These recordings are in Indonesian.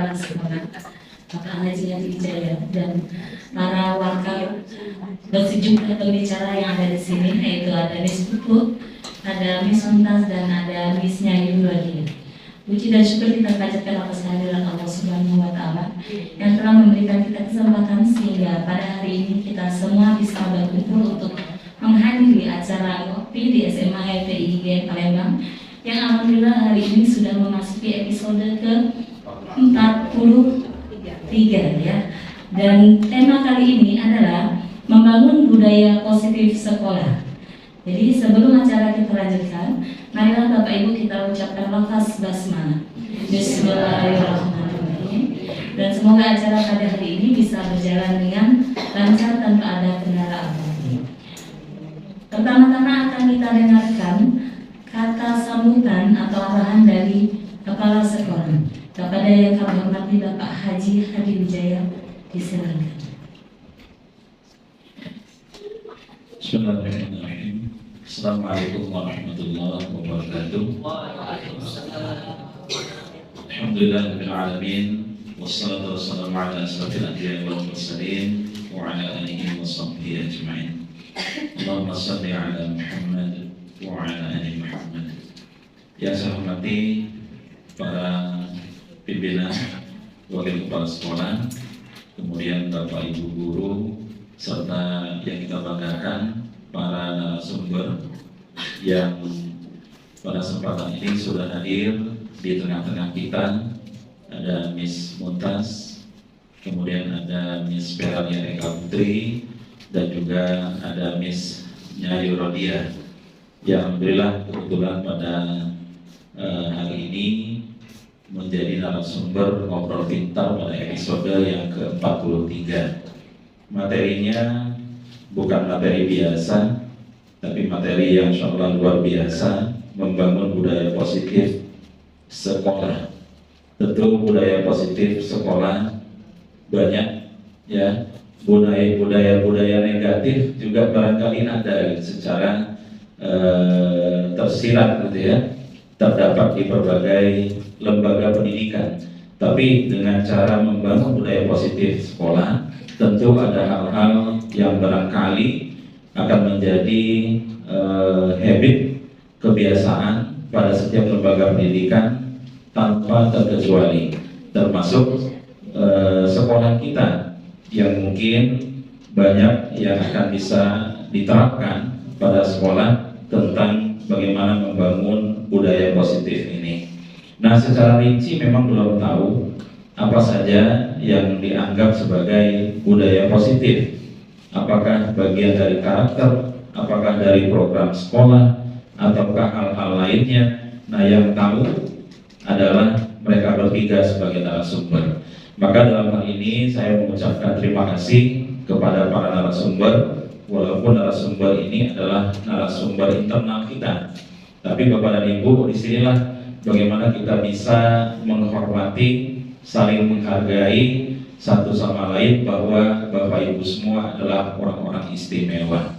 kepala sekolah, Bapak Haji Hadi Wijaya, dan para wakil dan sejumlah pembicara yang ada di sini, yaitu ada Miss Puput, ada Miss Muntas, dan ada Miss Nyayu Wadia. Puji dan syukur kita panjatkan atas kehadiran Allah Subhanahu wa Ta'ala yang telah memberikan kita kesempatan sehingga pada hari ini kita semua bisa berkumpul untuk menghadiri acara ngopi di SMA HPI Palembang yang alhamdulillah hari ini sudah memasuki episode ke-43 ya. Dan tema kali ini adalah membangun budaya positif sekolah. Jadi sebelum acara kita lanjutkan, marilah Bapak Ibu kita ucapkan lafaz basmalah. Bismillahirrahmanirrahim. Dan semoga acara pada hari ini bisa berjalan dengan lancar tanpa ada kendala apapun. Pertama-tama akan kita dengarkan kata sambutan atau arahan dari kepala sekolah. Kepada yang kami hormati Bapak Haji Hadi Wijaya, disilakan. Bismillahirrahmanirrahim. Assalamualaikum warahmatullahi wabarakatuh. Alhamdulillahirabbil alamin. Wassalatu wassalamu ala asyrofil anbiya'i wal mursalin wa ala alihi wa sahbihi ajma'in. Allahumma shalli ala Muhammad wa ala ali Muhammad. Yang saya hormati para pimpinan, wakil kepala sekolah, kemudian Bapak Ibu guru, serta yang kita banggakan para narasumber yang pada kesempatan ini sudah hadir di tengah-tengah kita. Ada Miss Muntas, kemudian ada Miss Peralia Eka Putri, dan juga ada Miss Nyayu Rodia yang alhamdulillah kebetulan pada hari ini menjadi narasumber ngobrol pintar pada episode yang ke-43. Materinya bukan materi biasa, tapi materi yang insyaallah luar biasa, membangun budaya positif sekolah. Tentu budaya positif sekolah banyak ya, budaya negatif juga barangkali ada secara tersirat gitu ya, terdapat di berbagai lembaga pendidikan. Tapi dengan cara membangun budaya positif sekolah, tentu ada hal-hal yang barangkali akan menjadi habit, kebiasaan pada setiap lembaga pendidikan tanpa terkecuali, termasuk sekolah kita yang mungkin banyak yang akan bisa diterapkan pada sekolah tentang bagaimana membangun budaya positif ini. Nah, secara rinci memang belum tahu apa saja yang dianggap sebagai budaya positif. Apakah bagian dari karakter, apakah dari program sekolah, ataukah hal-hal lainnya. Nah, yang tahu adalah mereka bertiga sebagai narasumber. Maka dalam hal ini saya mengucapkan terima kasih kepada para narasumber, walaupun narasumber ini adalah narasumber internal kita. Tapi Bapak dan Ibu, disinilah bagaimana kita bisa menghormati, saling menghargai satu sama lain, bahwa Bapak Ibu semua adalah orang-orang istimewa.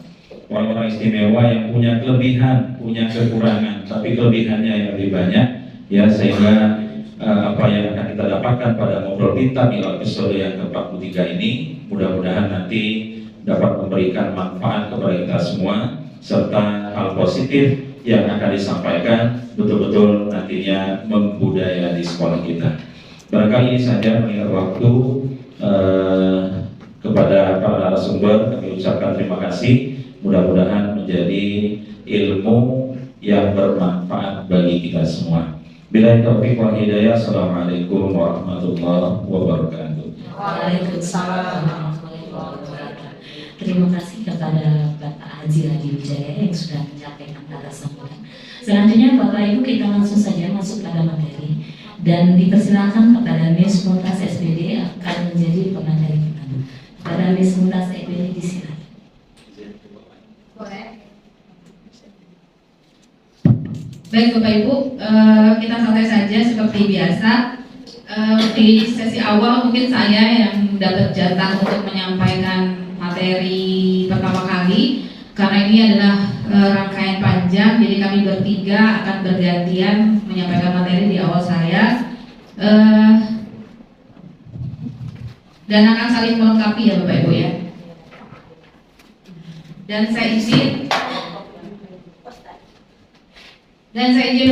Orang-orang istimewa yang punya kelebihan, punya kekurangan, tapi kelebihannya yang lebih banyak ya, sehingga apa yang akan kita dapatkan pada ngobrol pintar di episode yang ke-43 ini mudah-mudahan nanti dapat memberikan manfaat kepada kita semua, serta hal positif yang akan disampaikan betul-betul nantinya membudaya di sekolah kita. Barangkali ini saja mengingat waktu, kepada para narasumber kami ucapkan terima kasih. Mudah-mudahan menjadi ilmu yang bermanfaat bagi kita semua. Billahi taufiq wal hidayah. Assalamualaikum warahmatullahi wabarakatuh. Waalaikumsalam warahmatullahi wabarakatuh. Terima kasih kepada Bapak Haji Hadi Wijaya yang sudah menyampaikan kata sambutan. Selanjutnya Bapak Ibu kita langsung saja masuk pada materi dan dipersilakan kepada Miss Muntas SPD akan menjadi pemateri pertama. Kepada Miss Muntas SPD disilakan. Baik Bapak Ibu, kita santai saja seperti biasa. Di sesi awal mungkin saya yang dapat jatah untuk menyampaikan materi pertama kali, karena ini adalah rangkaian panjang, jadi kami bertiga akan bergantian menyampaikan materi di awal saya. dan akan saling melengkapi ya Bapak Ibu ya. Dan saya izin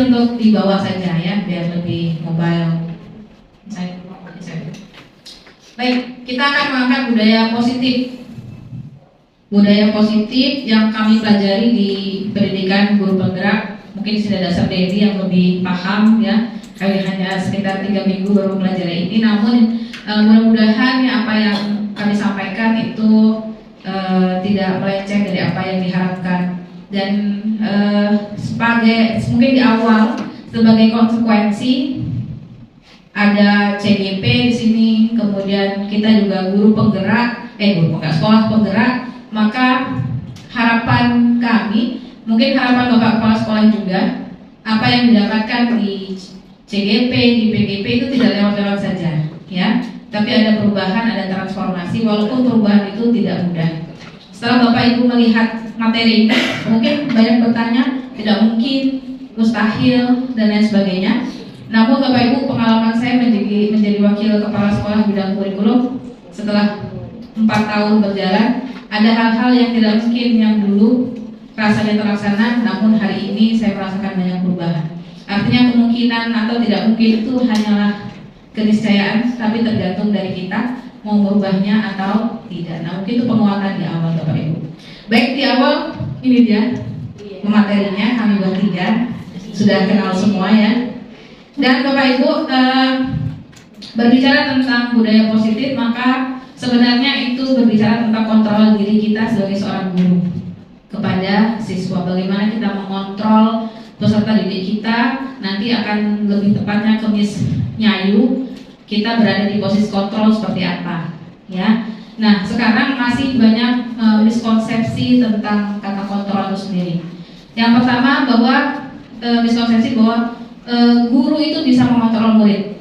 untuk dibawa saja ya, biar lebih mobile. Baik, kita akan mengangkat budaya positif. Budaya positif yang kami pelajari di pendidikan guru penggerak. Mungkin sudah dasar Dedi yang lebih paham ya. Kami hanya sekitar 3 minggu baru pelajari ini. Namun mudah-mudahan ya, apa yang kami sampaikan itu tidak melenceng dari apa yang diharapkan. Dan sebagai mungkin di awal sebagai konsekuensi ada CGP di sini, kemudian kita juga guru penggerak, sekolah penggerak, maka harapan kami, mungkin harapan Bapak Kepala Sekolah juga, apa yang didapatkan di CGP, di PGP itu tidak lewat-lewat saja, ya. Tapi ada perubahan, ada transformasi, walaupun perubahan itu tidak mudah. Setelah Bapak Ibu melihat materi ini, mungkin banyak bertanya, tidak mungkin, mustahil, dan lain sebagainya. Namun Bapak Ibu, pengalaman saya menjadi wakil kepala sekolah bidang kurikulum setelah 4 tahun berjalan, ada hal-hal yang tidak mungkin yang dulu rasanya terlaksana, namun hari ini saya merasakan banyak perubahan. Artinya kemungkinan atau tidak mungkin itu hanyalah keniscayaan, tapi tergantung dari kita mau merubahnya atau tidak. Nah, mungkin itu penguatan di awal Bapak Ibu. Baik, di awal ini dia materinya, kami bertiga sudah kenal semua ya. Dan Bapak Ibu berbicara tentang budaya positif, maka sebenarnya itu berbicara tentang kontrol diri kita sebagai seorang guru kepada siswa. Bagaimana kita mengontrol peserta didik kita, nanti akan lebih tepatnya ke Miss Nyayu, kita berada di posisi kontrol seperti apa, ya. Nah, sekarang masih banyak miskonsepsi tentang kata kontrol itu sendiri. Yang pertama bahwa miskonsepsi bahwa guru itu bisa mengontrol murid,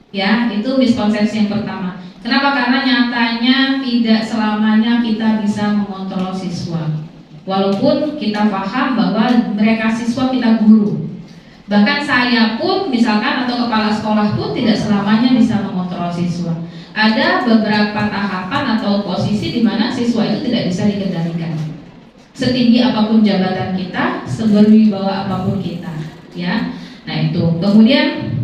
ya, itu miskonsepsi yang pertama. Kenapa? Karena nyatanya tidak selamanya kita bisa mengontrol siswa. Walaupun kita paham bahwa mereka siswa, kita guru. Bahkan saya pun misalkan atau kepala sekolah pun tidak selamanya bisa mengontrol siswa. Ada beberapa tahapan atau posisi di mana siswa itu tidak bisa dikendalikan. Setinggi apapun jabatan kita, seberwibawa apapun kita, ya. Nah itu. Kemudian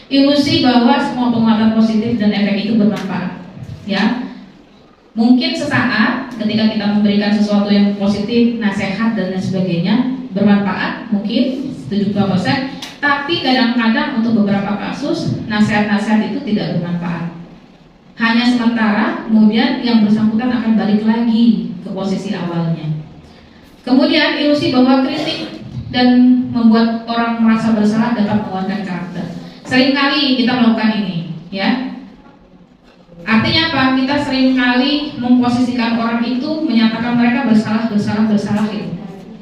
ilusi bahwa semua penguatan positif dan efek itu bermanfaat, ya. Mungkin sesaat ketika kita memberikan sesuatu yang positif, nasihat dan lain sebagainya bermanfaat, mungkin 70%, tapi kadang-kadang untuk beberapa kasus nasihat-nasihat itu tidak bermanfaat. Hanya sementara, kemudian yang bersangkutan akan balik lagi ke posisi awalnya. Kemudian ilusi bahwa kritik dan membuat orang merasa bersalah dapat menguatkan karakter. Seringkali kita melakukan ini, ya. Artinya apa? Kita seringkali memposisikan orang itu, menyatakan mereka bersalah itu,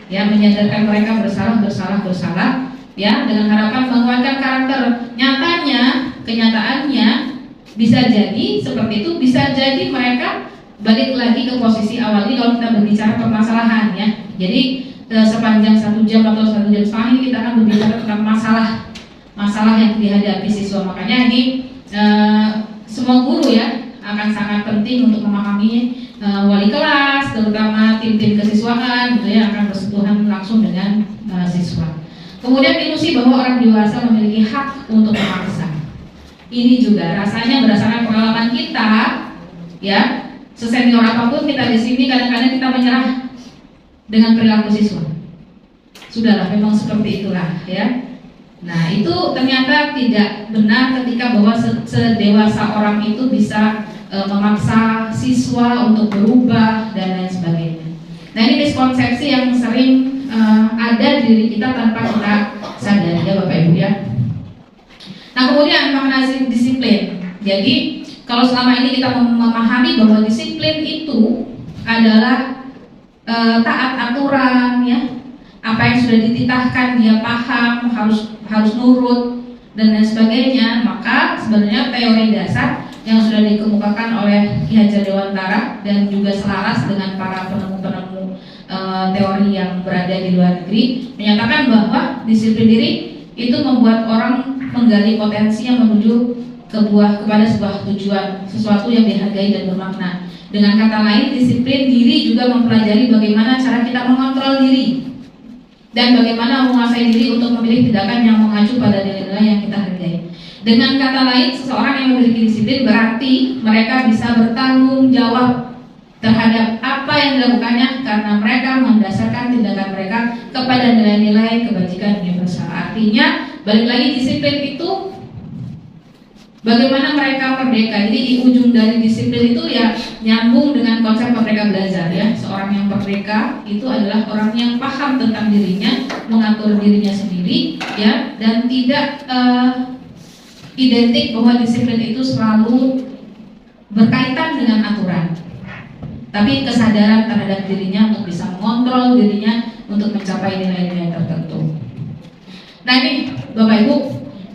ya, menyadarkan mereka bersalah, ya, dengan harapan menguatkan karakter. Kenyataannya bisa jadi seperti itu, bisa jadi mereka balik lagi ke posisi awal. Ini kalau kita berbicara permasalahan, ya. Jadi sepanjang 1 jam atau 1 jam setengah ini kita akan berbicara tentang masalah yang dihadapi siswa. Makanya ini semua guru ya akan sangat penting untuk memahami wali kelas, terutama tim-tim kesiswaan gitu ya, akan bersentuhan langsung dengan siswa. Kemudian ilusi bahwa orang dewasa memiliki hak untuk memaksa. Ini juga rasanya berdasarkan pengalaman kita, ya, sesenior apapun kita di sini kadang-kadang kita menyerah dengan perilaku siswa. Sudahlah, memang seperti itulah, ya. Nah, itu ternyata tidak benar ketika bahwa sedewasa orang itu bisa memaksa siswa untuk berubah dan lain sebagainya. Nah, ini miskonsepsi yang sering ada di diri kita tanpa kita sadari, ya Bapak Ibu, ya. Nah, kemudian makna disiplin. Jadi, kalau selama ini kita memahami bahwa disiplin itu adalah taat aturan, ya, apa yang sudah dititahkan dia paham, harus nurut dan lain sebagainya, maka sebenarnya teori dasar yang sudah dikemukakan oleh Ki Hajar Dewantara dan juga selaras dengan para penemu-penemu teori yang berada di luar negeri menyatakan bahwa disiplin diri itu membuat orang menggali potensi yang menuju kepada sebuah tujuan, sesuatu yang dihargai dan bermakna. Dengan kata lain, disiplin diri juga mempelajari bagaimana cara kita mengontrol diri dan bagaimana menguasai diri untuk memilih tindakan yang mengacu pada nilai-nilai yang kita hargai. Dengan kata lain, seseorang yang memiliki disiplin berarti mereka bisa bertanggung jawab terhadap apa yang dilakukannya karena mereka mendasarkan tindakan mereka kepada nilai-nilai kebajikan universal. Artinya, balik lagi, disiplin itu bagaimana mereka merdeka. Jadi di ujung dari disiplin itu ya nyambung dengan konsep Merdeka Belajar ya. Seorang yang merdeka itu adalah orang yang paham tentang dirinya, mengatur dirinya sendiri ya, dan tidak identik bahwa disiplin itu selalu berkaitan dengan aturan, tapi kesadaran terhadap dirinya untuk bisa mengontrol dirinya untuk mencapai nilai-nilai tertentu. Nah ini Bapak Ibu,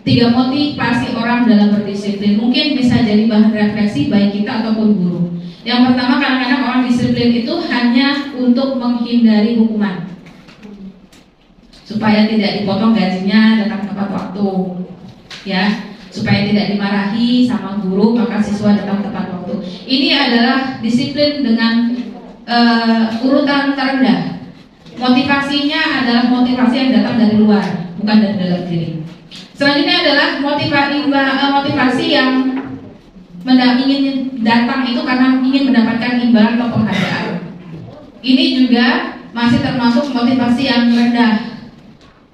3 motivasi orang dalam berdisiplin mungkin bisa jadi bahan refleksi baik kita ataupun guru. Yang pertama, kadang-kadang orang disiplin itu hanya untuk menghindari hukuman, supaya tidak dipotong gajinya datang tepat waktu, ya, supaya tidak dimarahi sama guru maka siswa datang tepat waktu. Ini adalah disiplin dengan urutan terendah. Motivasinya adalah motivasi yang datang dari luar, bukan dari dalam diri. Selanjutnya adalah motivasi yang ingin datang itu karena ingin mendapatkan imbalan atau penghargaan. Ini juga masih termasuk motivasi yang rendah,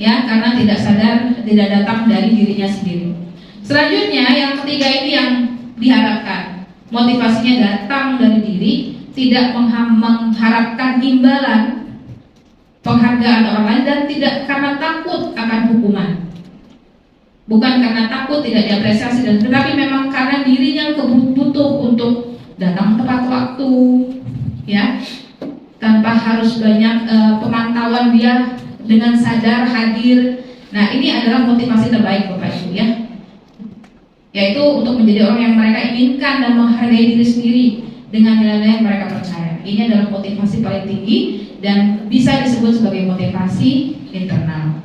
ya, karena tidak sadar, tidak datang dari dirinya sendiri. Selanjutnya yang ketiga ini yang diharapkan, motivasinya datang dari diri, tidak mengharapkan imbalan, penghargaan orang lain, dan tidak karena takut akan hukuman. Bukan karena takut tidak diapresiasi, dan tetapi memang karena dirinya butuh untuk datang tepat waktu, ya, tanpa harus banyak pemantauan, dia dengan sadar hadir. Nah ini adalah motivasi terbaik Bapak Ibu ya, yaitu untuk menjadi orang yang mereka inginkan dan menghargai diri sendiri dengan nilai-nilai yang mereka percaya. Ini adalah motivasi paling tinggi dan bisa disebut sebagai motivasi internal.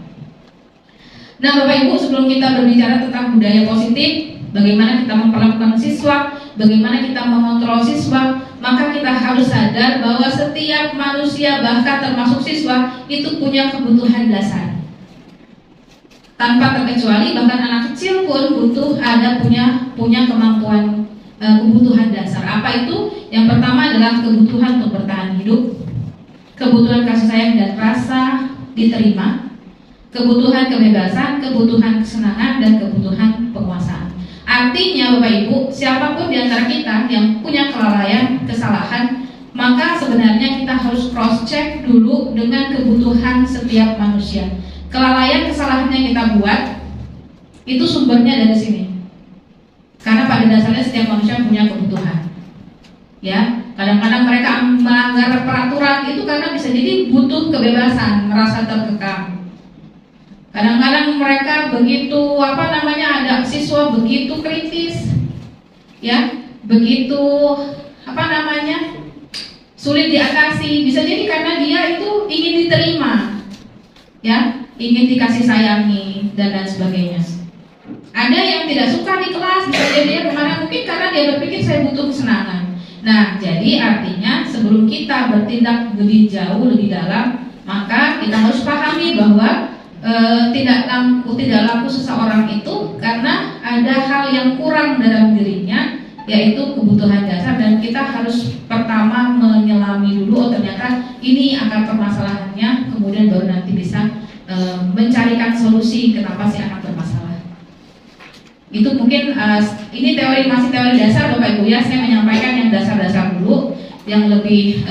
Nah Bapak Ibu, sebelum kita berbicara tentang budaya positif, bagaimana kita memperlakukan siswa, bagaimana kita mengontrol siswa, maka kita harus sadar bahwa setiap manusia, bahkan termasuk siswa, itu punya kebutuhan dasar. Tanpa terkecuali, bahkan anak kecil pun punya kemampuan kebutuhan dasar. Apa itu? Yang pertama adalah kebutuhan untuk bertahan hidup, kebutuhan kasih sayang dan rasa diterima, kebutuhan kebebasan, kebutuhan kesenangan, dan kebutuhan penguasaan. Artinya Bapak Ibu, siapapun di antara kita yang punya kelalaian, kesalahan, maka sebenarnya kita harus cross check dulu dengan kebutuhan setiap manusia. Kelalaian, kesalahan yang kita buat itu sumbernya dari sini. Karena pada dasarnya setiap manusia punya kebutuhan. Ya, kadang-kadang mereka melanggar peraturan itu karena bisa jadi butuh kebebasan, merasa terkekang. Kadang-kadang mereka begitu ada siswa begitu kritis, ya, begitu sulit diatasi. Bisa jadi karena dia itu ingin diterima, ya, ingin dikasih sayangi dan lain sebagainya. Ada yang tidak suka di kelas, bisa jadi dia kemana, mungkin karena dia berpikir saya butuh kesenangan. Nah, jadi artinya sebelum kita bertindak lebih jauh, lebih dalam, maka kita harus pahami bahwa tidak laku seseorang itu karena ada hal yang kurang dalam dirinya, yaitu kebutuhan dasar, dan kita harus pertama menyelami dulu, oh ternyata ini akar permasalahannya, kemudian baru nanti bisa mencarikan solusi kenapa si anak bermasalah. Itu mungkin ini masih teori dasar Bapak Ibu ya. Saya menyampaikan yang dasar-dasar dulu, yang lebih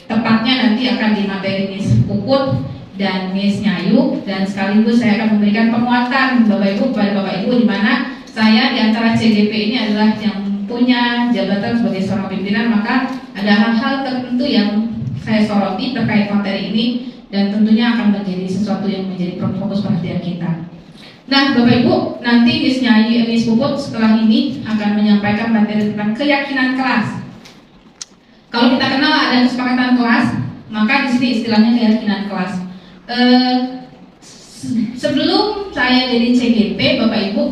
tepatnya nanti akan di materi Miss Puput dan Miss Nyayu, dan sekaligus saya akan memberikan penguatan Bapak Ibu kepada Bapak Ibu, di mana saya di antara CGP ini adalah yang punya jabatan sebagai seorang pimpinan, maka ada hal-hal tertentu yang saya soroti terkait materi ini, dan tentunya akan menjadi sesuatu yang menjadi fokus perhatian kita. Nah Bapak Ibu, nanti Miss Nyayu, Miss Puput setelah ini akan menyampaikan materi tentang keyakinan kelas. Kalau kita kenal ada kesepakatan kelas, maka di sini istilahnya keyakinan kelas. Sebelum saya jadi CGP, Bapak Ibu,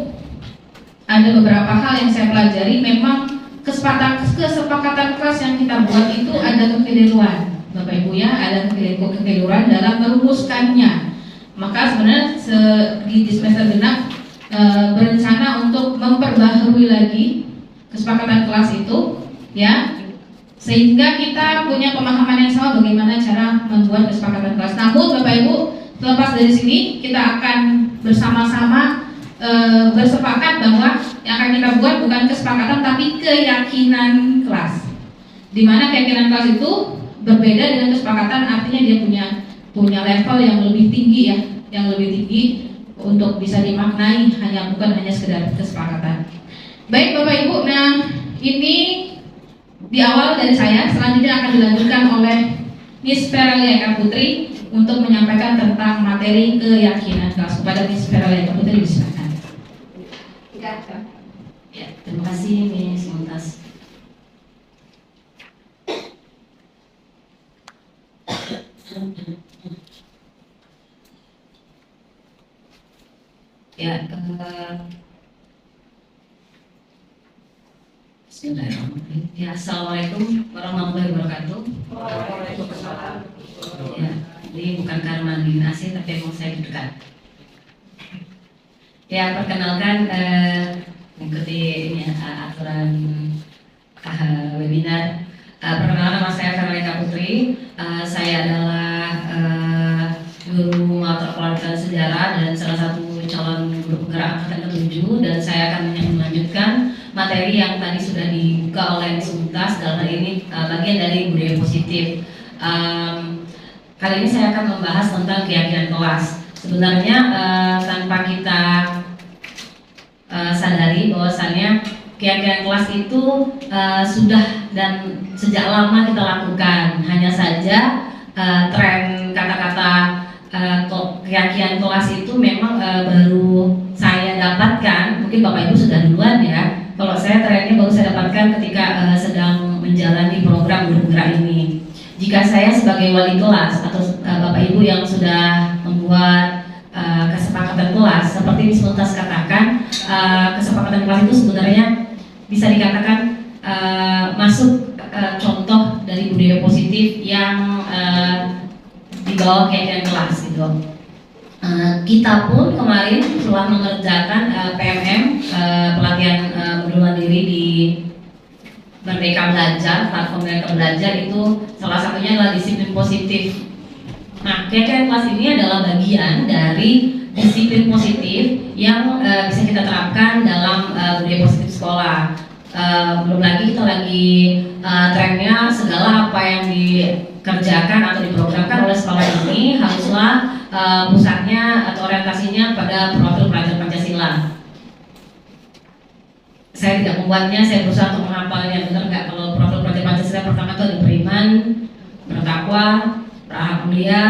ada beberapa hal yang saya pelajari. Memang kesepakatan kelas yang kita buat itu ada kekeliruan, Bapak Ibu ya, ada kekeliruan dalam merumuskannya. Maka sebenarnya di semester genap berencana untuk memperbaharui lagi kesepakatan kelas itu, ya, sehingga kita punya pemahaman yang sama bagaimana cara membuat kesepakatan kelas. Namun Bapak Ibu, terlepas dari sini kita akan bersama-sama bersepakat bahwa yang akan kita buat bukan kesepakatan tapi keyakinan kelas. Dimana keyakinan kelas itu berbeda dengan kesepakatan, artinya dia punya level yang lebih tinggi ya, yang lebih tinggi untuk bisa dimaknai, bukan hanya sekedar kesepakatan. Baik Bapak Ibu, nah ini di awal dari saya, selanjutnya akan dilanjutkan oleh Miss Feralia Eka Putri untuk menyampaikan tentang materi keyakinan kelas. Kepada Miss Feralia Eka Putri, silakan. Ya, terima kasih Miss Mumtaz. Ya, bismillahirrahmanirrahim. Ya, assalamualaikum warahmatullahi wabarakatuh. Ya, ini bukan karena dinasi tapi emang saya dekat. Ya, perkenalkan mengikuti ini aturan webinar. Perkenalkan, nama saya Feralia Eka Putri. Saya adalah guru mata pelajaran sejarah dan salah satu calon guru penggerak angkatan ke-7, dan saya akan melanjutkan materi yang tadi sudah dibuka oleh Miss Mumtaz. Dalam hal ini bagian dari budaya positif. Kali ini saya akan membahas tentang keyakinan kelas. Sebenarnya tanpa kita sadari bahwasannya keyakinan kelas itu sudah dan sejak lama kita lakukan. Hanya saja tren kata-kata keyakinan kelas itu memang baru saya dapatkan. Mungkin Bapak Ibu sudah duluan ya. Kalau saya trennya baru saya dapatkan ketika sedang menjalani program guru penggerak ini. Jika saya sebagai wali kelas atau Bapak Ibu yang sudah membuat kesepakatan kelas, seperti Miss Mumtaz katakan, kesepakatan kelas itu sebenarnya bisa dikatakan masuk contoh dari budaya positif yang dibawa keyakinan kelas gitu. Kita pun kemarin telah mengerjakan PMM, pelatihan pengembangan diri di Merdeka Belajar, platform Merdeka Belajar, itu salah satunya adalah disiplin positif. Nah, keyakinan kelas ini adalah bagian dari disiplin positif yang bisa kita terapkan dalam budaya positif sekolah. Belum lagi kita lagi trennya segala apa yang dikerjakan atau diprogramkan oleh sekolah ini haruslah pusatnya atau orientasinya pada profil pelajar Pancasila. Saya tidak membuatnya, saya berusaha untuk menghafalnya. Benar nggak kalau profil pelajar Pancasila pertama itu ada beriman, bertakwa, berakhlak mulia,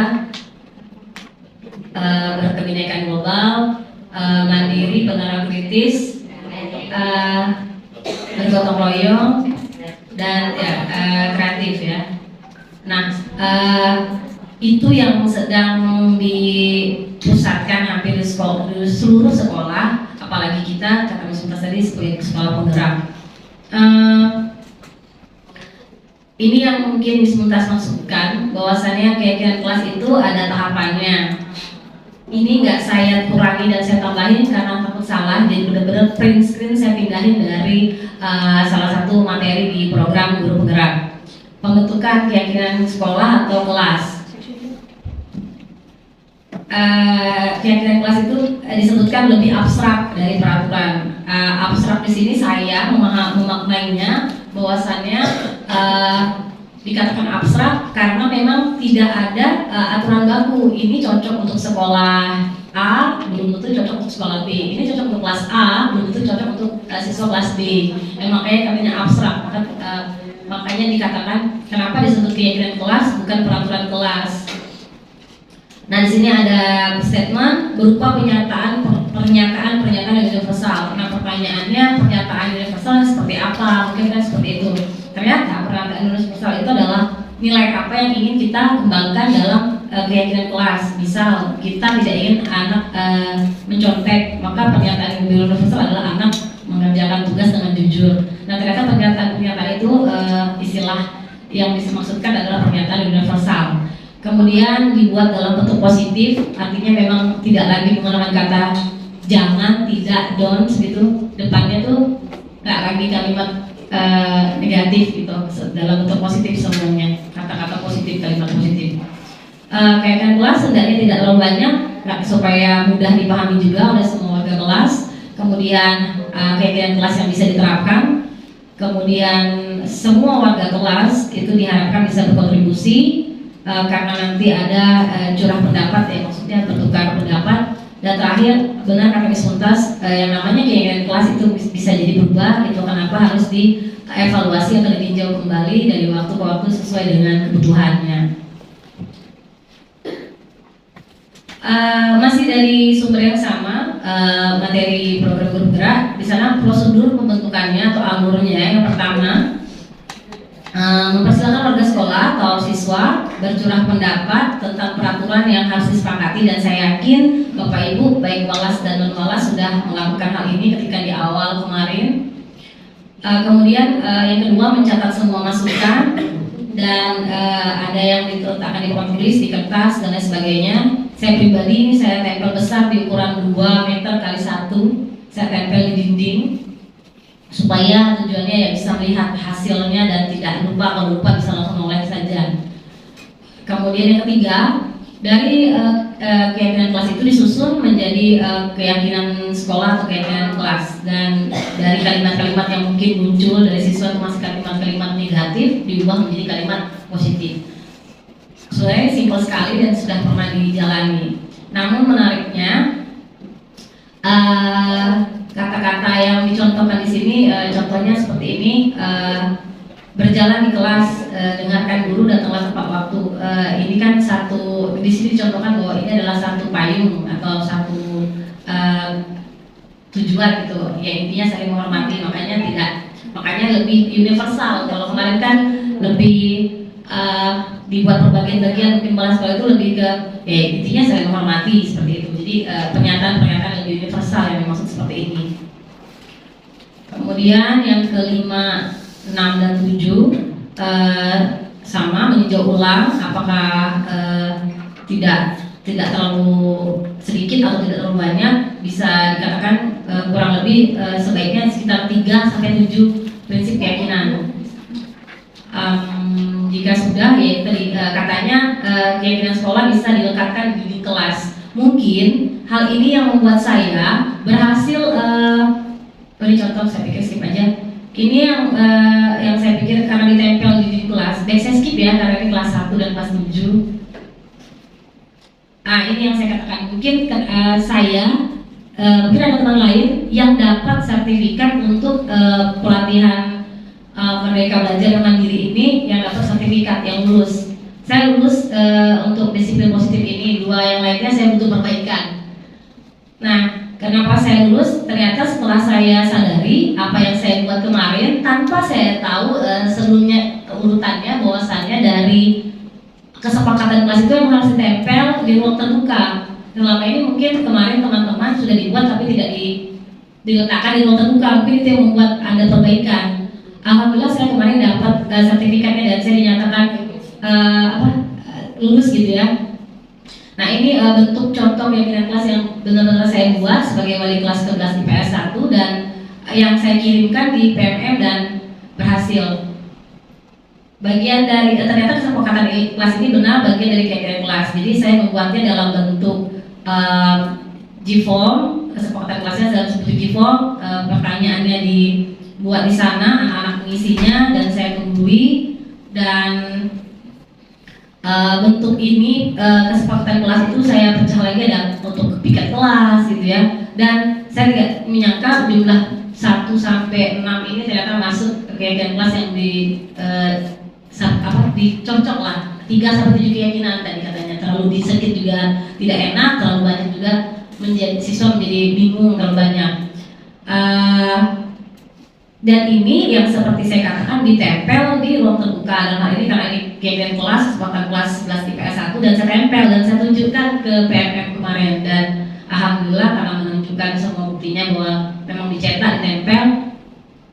berkebinekaan global, mandiri, pengarah kritis, bergotong royong, dan ya, kreatif ya. Nah, itu yang sedang dipusatkan hampir di seluruh sekolah, apalagi kita, kata Miss Mumtaz tadi, sebagai sekolah penggerak. Ini yang mungkin Miss Mumtaz maksudkan, bahwasannya keyakinan kelas itu ada tahapannya. Ini nggak saya kurangi dan saya tambahin karena takut salah, jadi benar-benar print screen saya pindahin dari salah satu materi di program guru penggerak. Pembentukan keyakinan sekolah atau kelas. Keyakinan kelas itu disebutkan lebih abstrak dari peraturan. Abstrak di sini saya memaknainya bahwasannya dikatakan abstrak karena memang tidak ada aturan baku. Ini cocok untuk sekolah A, belum tentu cocok untuk sekolah B. Ini cocok untuk kelas A, belum tentu cocok untuk siswa kelas B. Makanya katanya abstrak. Makanya dikatakan kenapa disebut keyakinan kelas bukan peraturan kelas. Nah, di sini ada statement berupa pernyataan yang universal. Nah, pertanyaannya pernyataan universal seperti apa? Mungkin kan seperti itu. Ternyata pernyataan universal itu adalah nilai apa yang ingin kita kembangkan dalam keyakinan kelas. Misal kita tidak ingin anak mencontek, maka pernyataan universal adalah anak mengerjakan tugas dengan jujur. Nah ternyata pernyataan itu istilah yang dimaksudkan adalah pernyataan universal. Kemudian dibuat dalam bentuk positif, artinya memang tidak lagi menggunakan kata jangan, tidak, don't gitu. Depannya tuh nggak lagi kalimat negatif gitu, dalam bentuk positif semuanya, kata-kata positif, kalimat positif. Kegiatan kelas hendaknya tidak terlalu banyak supaya mudah dipahami juga oleh semua warga kelas. Kemudian kegiatan kelas yang bisa diterapkan. Kemudian semua warga kelas itu diharapkan bisa berkontribusi karena nanti ada curah pendapat ya, maksudnya bertukar pendapat. Dan terakhir, benar kata Miss Muntas, yang namanya kegiatan kelas itu bisa jadi berubah, itu kenapa harus dievaluasi atau ditinjau kembali dari waktu ke waktu sesuai dengan kebutuhannya. Masih dari sumber yang sama, materi program guru gerak. Di sana prosedur pembentukannya atau alurnya yang pertama, mempersilakan warga sekolah atau siswa bercurah pendapat tentang peraturan yang harus disepakati, dan saya yakin Bapak Ibu baik walas dan non walas sudah melakukan hal ini ketika di awal kemarin. Kemudian yang kedua, mencatat semua masukan dan ada yang akan ditulis di kertas dan lain sebagainya. Saya pribadi ini saya tempel besar di ukuran 2 meter kali 1, saya tempel di dinding supaya tujuannya ya bisa melihat hasilnya dan tidak lupa, kalau lupa bisa langsung oleh saja. Kemudian yang ketiga, dari keyakinan kelas itu disusun menjadi keyakinan sekolah atau keyakinan kelas, dan dari kalimat-kalimat yang mungkin muncul dari siswa itu masih kalimat-kalimat negatif diubah menjadi kalimat positif. Sebenarnya simpel sekali dan sudah pernah dijalani. Namun menariknya kata-kata yang dicontohkan di sini, contohnya seperti ini: berjalan di kelas, dengarkan guru, datanglah tepat waktu. Ini kan satu, di sini dicontohkan bahwa ini adalah satu payung atau satu tujuan gitu. Ya intinya saling menghormati, makanya lebih universal. Kalau kemarin kan lebih dibuat berbagai-bagian, mungkin malah sekolah itu lebih ke ya intinya saling menghormati seperti itu. Jadi pernyataan-pernyataan lebih universal yang dimaksud seperti ini. Kemudian yang kelima, 6 dan 7 sama meninjau ulang apakah tidak terlalu sedikit atau tidak terlalu banyak, bisa dikatakan kurang lebih sebaiknya sekitar 3 sampai 7 prinsip keyakinan. Jika sudah, ya tadi katanya keyakinan sekolah bisa dilekatkan di kelas. Mungkin hal ini yang membuat saya berhasil. Beri contoh, saya pikir skip aja. Ini yang saya pikir karena ditempel di kelas. Baik, saya skip ya karena ini kelas 1 dan kelas 7. Ini yang saya katakan. Mungkin mungkin ada teman lain yang dapat sertifikat untuk pelatihan Merdeka Belajar Mandiri ini, yang dapat sertifikat, yang lulus. Saya lulus untuk disiplin positif ini, 2 yang lainnya saya butuh perbaikan. Nah, kenapa saya lulus? Ternyata setelah saya sadari apa yang saya buat kemarin tanpa saya tahu sebelumnya urutannya, bahwasannya dari kesepakatan kelas itu yang harus ditempel di ruang terbuka. Selama ini mungkin kemarin teman-teman sudah dibuat tapi tidak diletakkan di ruang terbuka. Mungkin itu yang membuat Anda perbaikan. Alhamdulillah saya kemarin dapat sertifikatnya dan saya dinyatakan lulus gitu ya. Nah ini bentuk contoh keyakinan kelas yang benar-benar saya buat sebagai wali kelas ke-11 IPS 1 dan yang saya kirimkan di PMM dan berhasil. Bagian dari ternyata kesepakatan kelas ini benar bagian dari keyakinan kelas. Jadi saya membuatnya dalam bentuk G-form, kesepakatan kelasnya dalam bentuk G-form, pertanyaannya dibuat di sana, anak-anak mengisinya dan saya tunggui. Dan bentuk ini kesepakatan kelas itu saya pecah lagi ada untuk piket kelas gitu ya. Dan saya tidak menyangka jumlah 1 sampai 6 ini ternyata masuk ke keyakinan kelas yang dicocok lah. 3 sampai 7 keyakinan tadi katanya. Terlalu sedikit juga tidak enak, terlalu banyak juga siswa menjadi bingung terlalu banyak. Dan ini yang seperti saya katakan ditempel di ruang terbuka. Dalam hal ini karena ini keyakinan kelas, kesepakatan kelas 11 IPS 1 dan saya tempel dan saya tunjukkan ke PMM kemarin. Dan alhamdulillah karena menunjukkan semua buktinya bahwa memang dicetak, ditempel,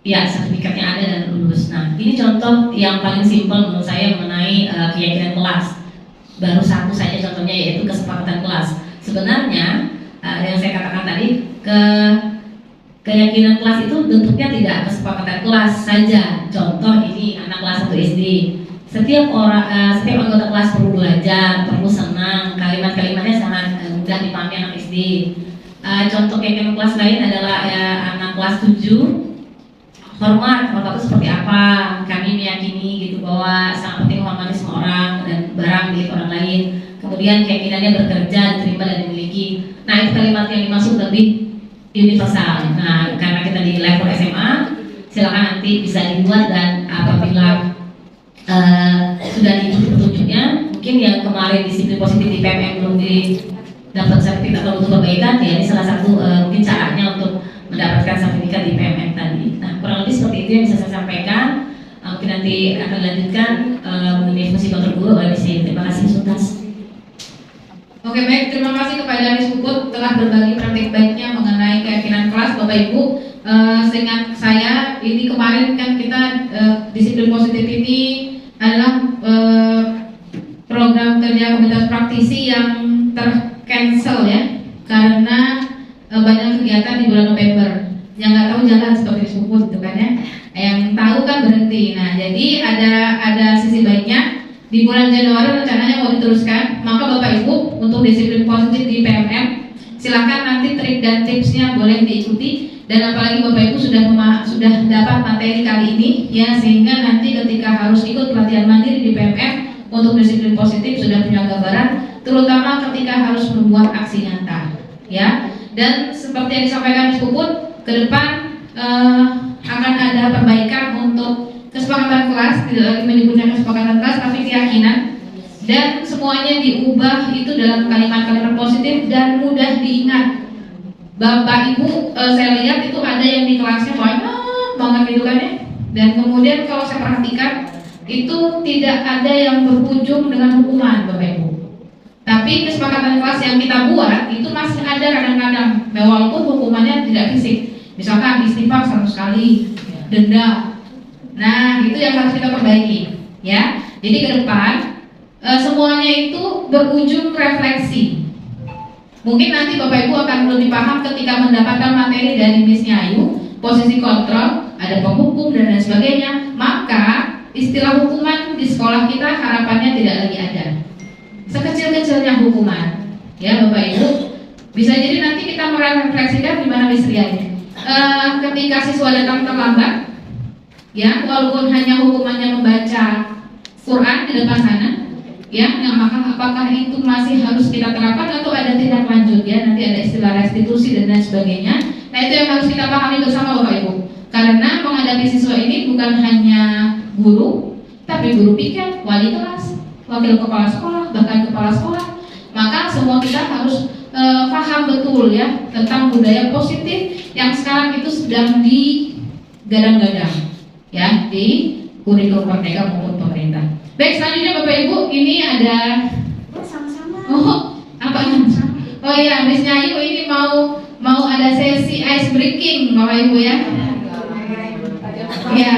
ya sertifikatnya ada dan lulus. Nah, ini contoh yang paling simpel menurut saya mengenai keyakinan kelas. Baru satu saja contohnya, yaitu kesepakatan kelas. Sebenarnya yang saya katakan tadi, keyakinan kelas itu bentuknya tidak kesepakatan kelas saja. Contoh ini anak kelas 1 SD. Setiap anggota kelas perlu belajar, perlu senang, kalimat-kalimatnya sangat mudah dipahami anak SD. Contoh keyakinan kelas lain adalah anak kelas 7. Hormat itu seperti apa? Kami meyakini gitu bahwa sangat penting menghormati semua orang dan barang milik orang lain. Kemudian keyakinannya bekerja, diterima dan dimiliki. Nah, itu kalimat yang dimaksud lebih universal. Nah, karena kita di level SMA, silakan nanti bisa dibuat, dan apabila sudah diikuti petunjuknya, mungkin yang kemarin disiplin positif di PMM belum dapat sertifikat atau butuh perbaikan, ya ini salah satu mungkin caranya untuk mendapatkan sertifikat di PMM tadi. Nah, kurang lebih seperti itu yang bisa saya sampaikan. Mungkin nanti akan dilanjutkan mengenai fungsi kontrol guru oleh Miss Yayu. Terima kasih Sultan. Oke, baik, terima kasih kepada Miss Puput telah berbagi praktik baiknya mengenai keyakinan kelas. Bapak Ibu, seingat saya ini kemarin kan kita disiplin positif ini adalah program kerja komunitas praktisi yang tercancel ya, karena banyak kegiatan di bulan November. Yang nggak tahu jalan seperti disebut gitu kan ya, yang tahu kan berhenti. Nah, jadi ada sisi baiknya. Di bulan Januari rencananya mau diteruskan, maka Bapak Ibu untuk disiplin positif di PMM silahkan nanti trik dan tipsnya boleh diikuti, dan apalagi Bapak Ibu sudah dapat materi kali ini ya, sehingga nanti ketika harus ikut pelatihan mandiri di PMM untuk disiplin positif sudah punya gambaran, terutama ketika harus membuat aksi nyata ya. Dan seperti yang disampaikan Miss Puput, ke depan akan ada perbaikan untuk kesepakatan kelas, tidak lagi menyebutnya kesepakatan kelas tapi keyakinan, dan semuanya diubah itu dalam kalimat-kalimat positif dan mudah diingat. Bapak Ibu, saya lihat itu ada yang di kelasnya banyak banget gitu kan ya, dan kemudian kalau saya perhatikan itu tidak ada yang berujung dengan hukuman Bapak Ibu. Tapi kesepakatan kelas yang kita buat itu masih ada kadang-kadang, walaupun hukumannya tidak fisik. Misalkan istighfar 100 kali, denda. Nah, itu yang harus kita perbaiki, ya. Jadi ke depan semuanya itu berujung refleksi. Mungkin nanti Bapak Ibu akan lebih paham ketika mendapatkan materi dari Miss Yayu, posisi kontrol, ada penghukum dan lain sebagainya. Maka istilah hukuman di sekolah kita harapannya tidak lagi ada. Sekecil-kecilnya hukuman, ya Bapak Ibu. Bisa jadi nanti kita merefleksikan di mana Miss Yayu. Ketika siswa datang terlambat, ya walaupun hanya hukumannya membaca Quran di depan sana, ya, yang apakah itu masih harus kita terapkan atau ada tindak lanjut ya, nanti ada istilah restitusi dan lain sebagainya. Nah, itu yang harus kita pahami bersama Bapak Ibu, karena menghadapi siswa ini bukan hanya guru, tapi guru piket, wali kelas, wakil kepala sekolah, bahkan kepala sekolah. Maka semua kita harus paham betul ya tentang budaya positif yang sekarang itu sedang digadang-gadang ya di kurikulum Merdeka maupun pemerintah. Baik, selanjutnya Bapak Ibu, ini ada apa? Oh iya, Miss Yayu ini mau ada sesi ice breaking Bapak Ibu ya. Ya.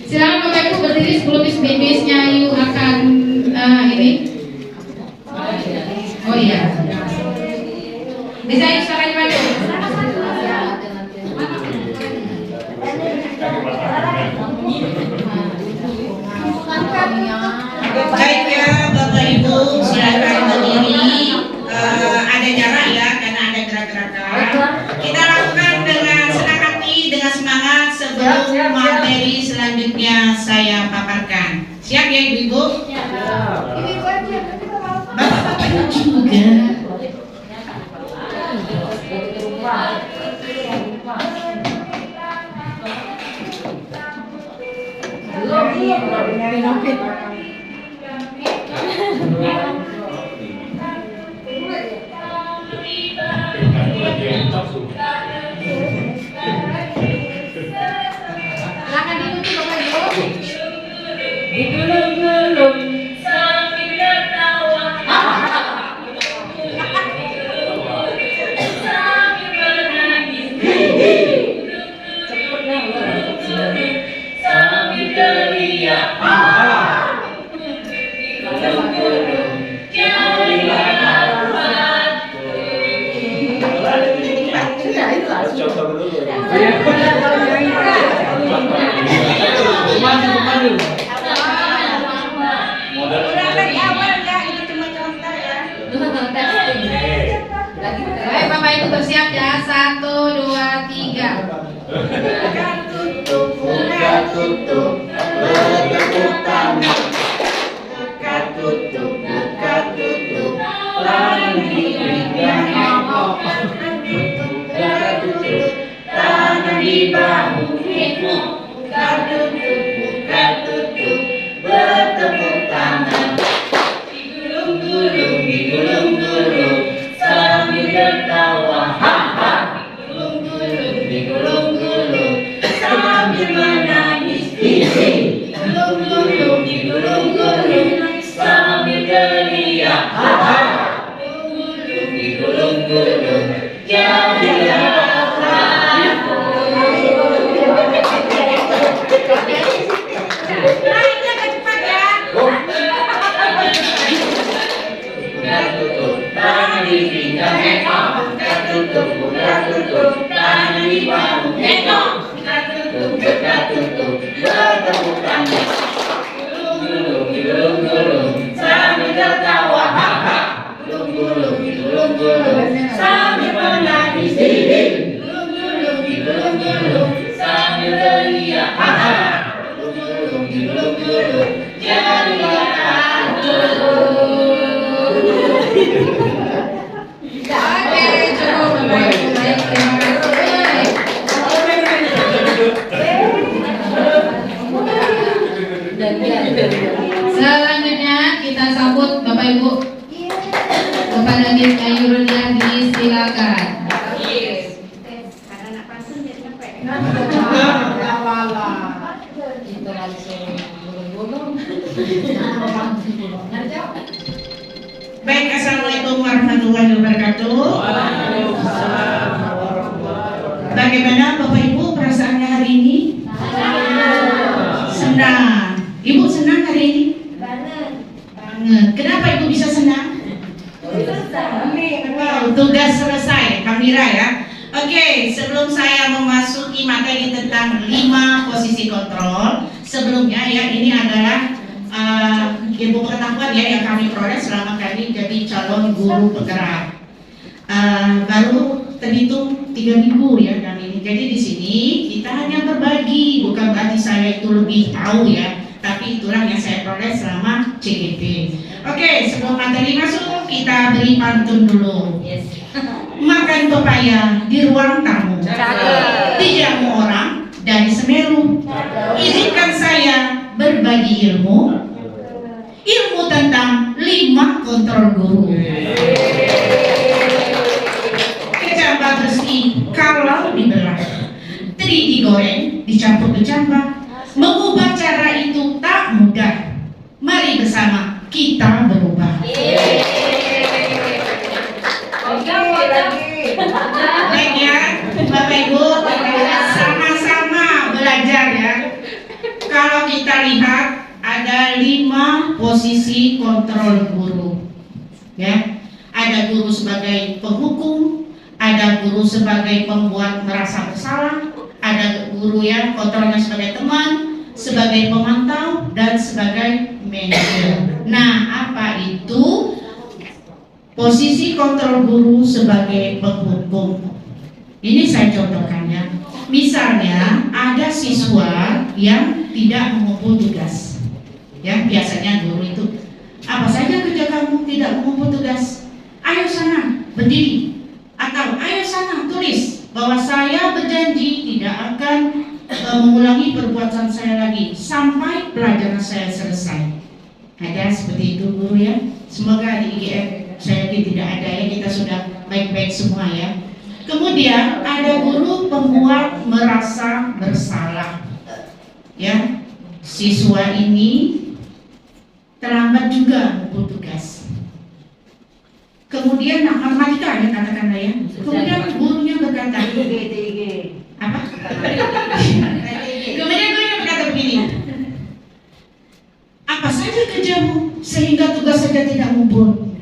Silakan Bapak Ibu berdiri sebelum Miss Yayu akan ini. Oh iya. Bisa silakan Bapak. Baik ya Bapak Ibu, silakan berdiri. Ada jarak ya, karena ada gerak-gerakan. Kita lakukan dengan senang hati, dengan semangat sebelum materi selanjutnya saya paparkan. Siap ya Ibu-Ibu? Bapak-bapak juga. Silakan diikuti Bapak Ibu. Belum sambil tertawa. Udah dari awal ya, ini cuma contoh ya. Baik, Bapak Ibu bersiap ya. 1, 2, 3. Buka tutup, bertepuk tangan. Buka tutup, tangan yang ngomong. Buka tutup, tangan di bahu. Buka tutup, bertepuk tangan. Digulung-gulung, sambil tertawa. Digulung-gulung, sambil menangis. Digulung-gulung, sambil teriak. Digulung-gulung, jadilah aku. Naiknya cepat ya. Buka tutup, tangan di pinggang ekor. Buka tutup, tangan di bahu ekor. Buka tutup, bertepuk tangan. Digulung-gulung, sambil tertawa. Digulung-gulung, sambil menangis. Digulung-gulung, sambil teriak. Digulung-gulung, jadilah aku. Oke, cukup Bapak Ibu. Baik, terima kasih. Selanjutnya kita sambut Bapak Ibu kepada Miss Ayurulia, disilakan. Baik, assalamualaikum warahmatullahi wabarakatuh. Bagaimana Bapak Ibu perasaannya hari ini? Senang. Ibu senang hari ini? Banget. Kenapa Ibu bisa senang? Wow, tugas selesai, Kamira ya. Oke, sebelum saya memasuki materi tentang 5 posisi kontrol, sebelumnya ya ini adalah ilmu pengetahuan ya yang kami peroleh selama kami jadi calon guru penggerak. Baru terhitung 3 minggu ya kami ini. Jadi di sini kita hanya berbagi, bukan berarti saya itu lebih tahu ya, tapi itulah yang saya peroleh selama CGP. Oke, sebelum materi masuk kita beri pantun dulu. Makan pepaya di ruang tamu, dijamu orang dari Semeru. Izinkan saya berbagi ilmu tentang 5 kontrol guru. Kecambah bersih kalau dibelah, teri digoreng, dicampur kecambah. Mengubah cara itu tak mudah. Mari bersama kita berubah. Baik ya, Bapak Ibu, sama-sama belajar ya. Kalau kita lihat ada 5 posisi kontrol guru, ya. Ada guru sebagai penghukum, ada guru sebagai pembuat merasa bersalah, ada guru yang kontrolnya sebagai teman, sebagai pemantau, dan sebagai manajer. Nah, apa itu posisi kontrol guru sebagai penghukum? Ini saya contohkan ya. Misalnya ada siswa yang tidak mengumpul tugas. Ya, biasanya guru itu, apa saja kerja kamu tidak mengumpul tugas? Ayo sana berdiri, atau ayo sana tulis bahwa saya berjanji tidak akan mengulangi perbuatan saya lagi sampai pelajaran saya selesai. Ada seperti itu guru ya. Semoga di IGF saya tidak ada ya, kita sudah baik-baik semua ya. Kemudian ada guru pembuat merasa bersalah. Ya, siswa ini terlambat juga mengumpul tugas. Kemudian matematika ya katakanlah ya. Kemudian gurunya berkata, apa? Kemudian gurunya berkata begini, apa saja kerjamu sehingga tugas saja tidak ngumpul?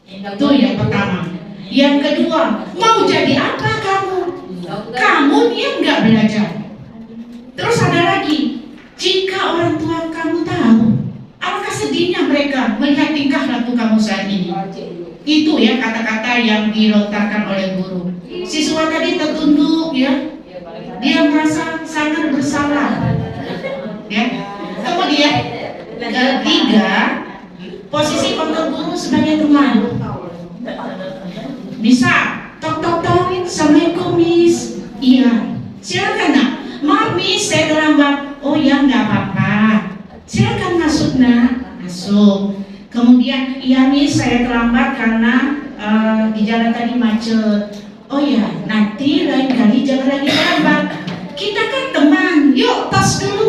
Itu yang pertama. Yang kedua, mau jadi apa kamu? kamu diam nggak belajar. Terus ada lagi, jika orang tua kamu tahu, alangkah sedihnya mereka melihat tingkah laku kamu saat ini. Itu ya kata-kata yang dilontarkan oleh guru. Siswa tadi tertunduk ya, dia merasa sangat bersalah. Ya. Kemudian ketiga, posisi untuk guru sebagai teman. Bisa tok, assalamualaikum miss. Iya, silakan nak. Maaf miss, saya terlambat. Oh ya, nggak apa-apa. Silakan masuk nak. Masuk. Kemudian, iya miss, saya terlambat karena di jalan tadi macet. Oh ya, nanti lain kali jangan lagi terlambat. Kita kan teman. Yuk, tos dulu.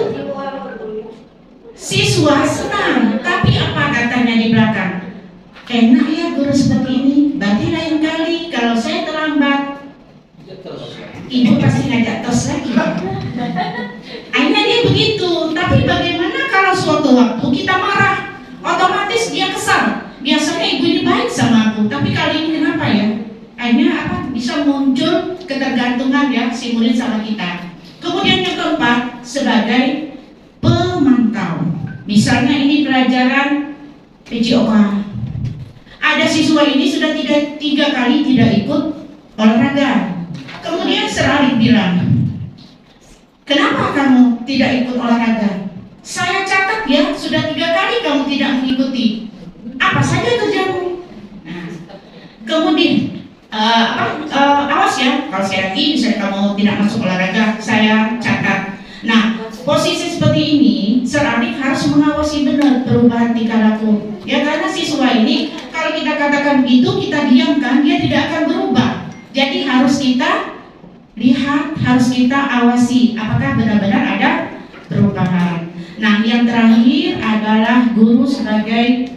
Siswa senang, tapi apa katanya di belakang? Enak ya guru seperti ini. Berarti lain kali kalau saya terlambat, ibu pasti ngajak tos lagi. Akhirnya dia begitu. Tapi bagaimana kalau suatu waktu kita marah? Otomatis dia kesal. Biasanya ibu ini baik sama aku, tapi kali ini kenapa ya? Akhirnya apa? Bisa muncul ketergantungan ya si murid sama kita. Kemudian yang keempat, sebagai pemantau. Misalnya ini pelajaran PJOK. Ada siswa ini sudah tiga kali tidak ikut olahraga. Kemudian seralik bilang, kenapa kamu tidak ikut olahraga? Saya catat ya, sudah 3 kali kamu tidak mengikuti. Apa saja kerjamu? Nah, kemudian awas ya, kalau saya lagi misalnya kamu tidak masuk olahraga, saya catat. Nah, posisi seperti ini, seralik harus mengawasi benar perubahan tingkah laku. Ya, karena siswa ini kalau kita katakan begitu, kita diamkan, dia tidak akan berubah. Jadi harus kita lihat, harus kita awasi apakah benar-benar ada perubahan. Nah, yang terakhir adalah guru sebagai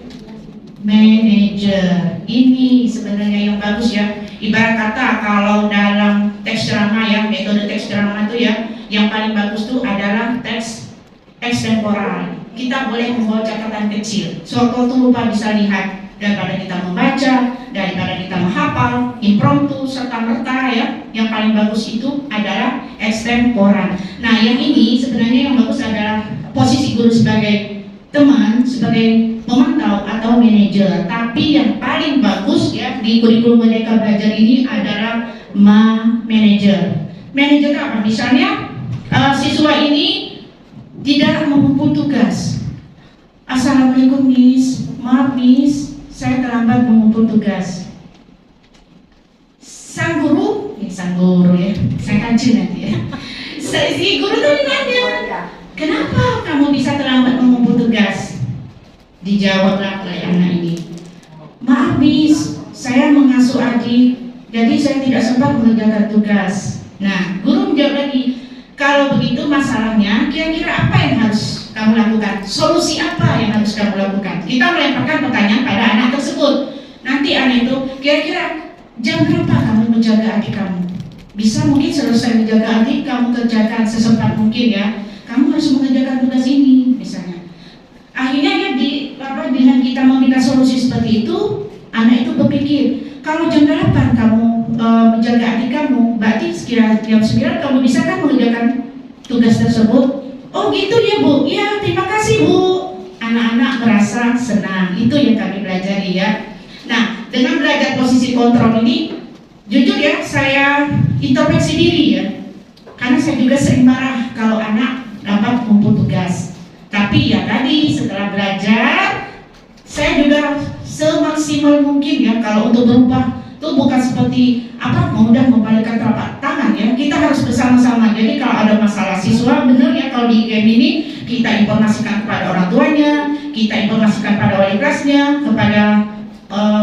manajer. Ini sebenarnya yang bagus ya. Ibarat kata kalau dalam teks ceramah ya, metode teks ceramah itu ya, yang paling bagus itu adalah teks ekstemporal. Kita boleh membawa catatan kecil. Sokol tuh lupa bisa lihat daripada kita membaca, daripada kita menghafal, impromptu serta merta ya. Yang paling bagus itu adalah ekstemporal. Nah, yang ini sebenarnya yang bagus adalah posisi guru sebagai teman, sebagai pemantau atau manajer. Tapi yang paling bagus ya di kurikulum Merdeka Belajar ini adalah manajer. Manajer apa? Misalnya siswa ini tidak mengumpul tugas. Assalamualaikum miss, maaf miss, saya terlambat mengumpul tugas. Sang guru ya, saya kaji nanti ya. Si guru tuh nanya, kenapa kamu bisa terlambat mengumpul tugas? Dijawablah oleh anak ini, maaf miss, saya mengasuh adik, jadi saya tidak sempat mengerjakan tugas. Nah, guru menjawab lagi, kalau begitu masalahnya, kira-kira apa yang harus kamu lakukan? Solusi apa yang harus kamu lakukan? Kita melemparkan pertanyaan pada anak tersebut. Nanti anak itu, kira-kira jam berapa kamu menjaga adik kamu? Bisa mungkin selesai menjaga adik, kamu kerjakan sesempat mungkin ya. Kamu harus mengerjakan tugas ini, misalnya. Akhirnya ya dengan kita memberikan solusi seperti itu, anak itu berpikir, kalau jam 8 kamu menjaga adik kamu, berarti sekira jam 9 kamu bisa kan mengerjakan tugas tersebut. Oh gitu ya Bu, ya terima kasih Bu. Anak-anak merasa senang, itu yang kami pelajari ya. Nah, dengan belajar posisi kontrol ini, jujur ya, saya introspeksi diri ya. Karena saya juga sering marah kalau anak dapat mengumpul tugas. Tapi ya tadi setelah belajar, saya juga semaksimal mungkin ya, kalau untuk berubah itu bukan seperti mudah membalikkan telapak tangan ya. Kita harus bersama-sama. Jadi kalau ada masalah siswa, benar ya, kalau di game ini kita informasikan kepada orang tuanya, kita informasikan pada wali kelasnya, kepada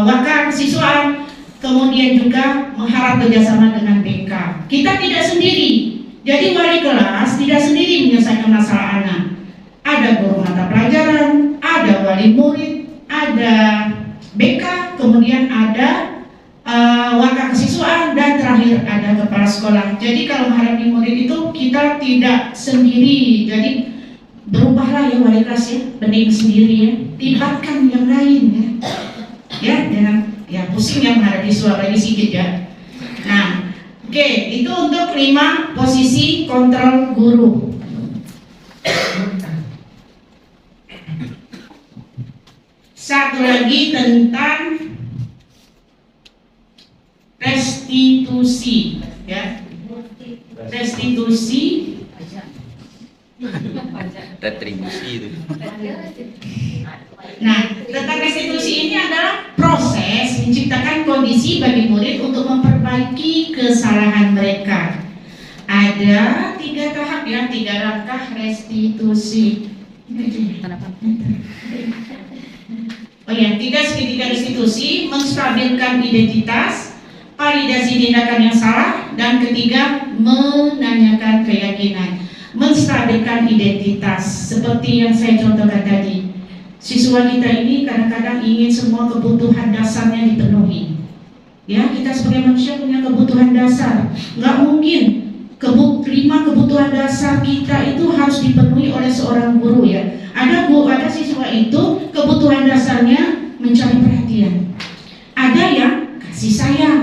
wakil siswa, kemudian juga mengharap kerjasama dengan BK. Kita tidak sendiri. Jadi wali kelas tidak sendiri menyelesaikan masalah anak. Ada guru mata pelajaran, ada wali murid, ada BK, kemudian ada wakil kesiswaan, dan terakhir ada kepala sekolah. Jadi kalau menghadapi murid itu kita tidak sendiri. Jadi berubahlah ya wali kelas ya, bening sendiri ya, libatkan yang lain ya. Ya, jangan ya pusing ya menghadapi siswa lagi sedikit ya. Nah, Oke, itu untuk 5 posisi kontrol guru. Satu lagi tentang restitusi, ya. Restitusi, retribusi itu. nah, tentang restitusi ini adalah proses menciptakan kondisi bagi murid untuk memperbaiki kesalahan mereka. Ada 3 tahap ya, 3 langkah restitusi. Oh ya, tiga restitusi: menstabilkan identitas, validasi tindakan yang salah, dan ketiga menanyakan keyakinan. Menstabilkan identitas, seperti yang saya contohkan tadi. Siswa kita ini kadang-kadang ingin semua kebutuhan dasarnya dipenuhi. Ya, kita sebagai manusia punya kebutuhan dasar. Nggak mungkin 5 kebutuhan dasar kita itu harus dipenuhi oleh seorang guru ya. Ada siswa itu kebutuhan dasarnya mencari perhatian. Ada yang kasih sayang,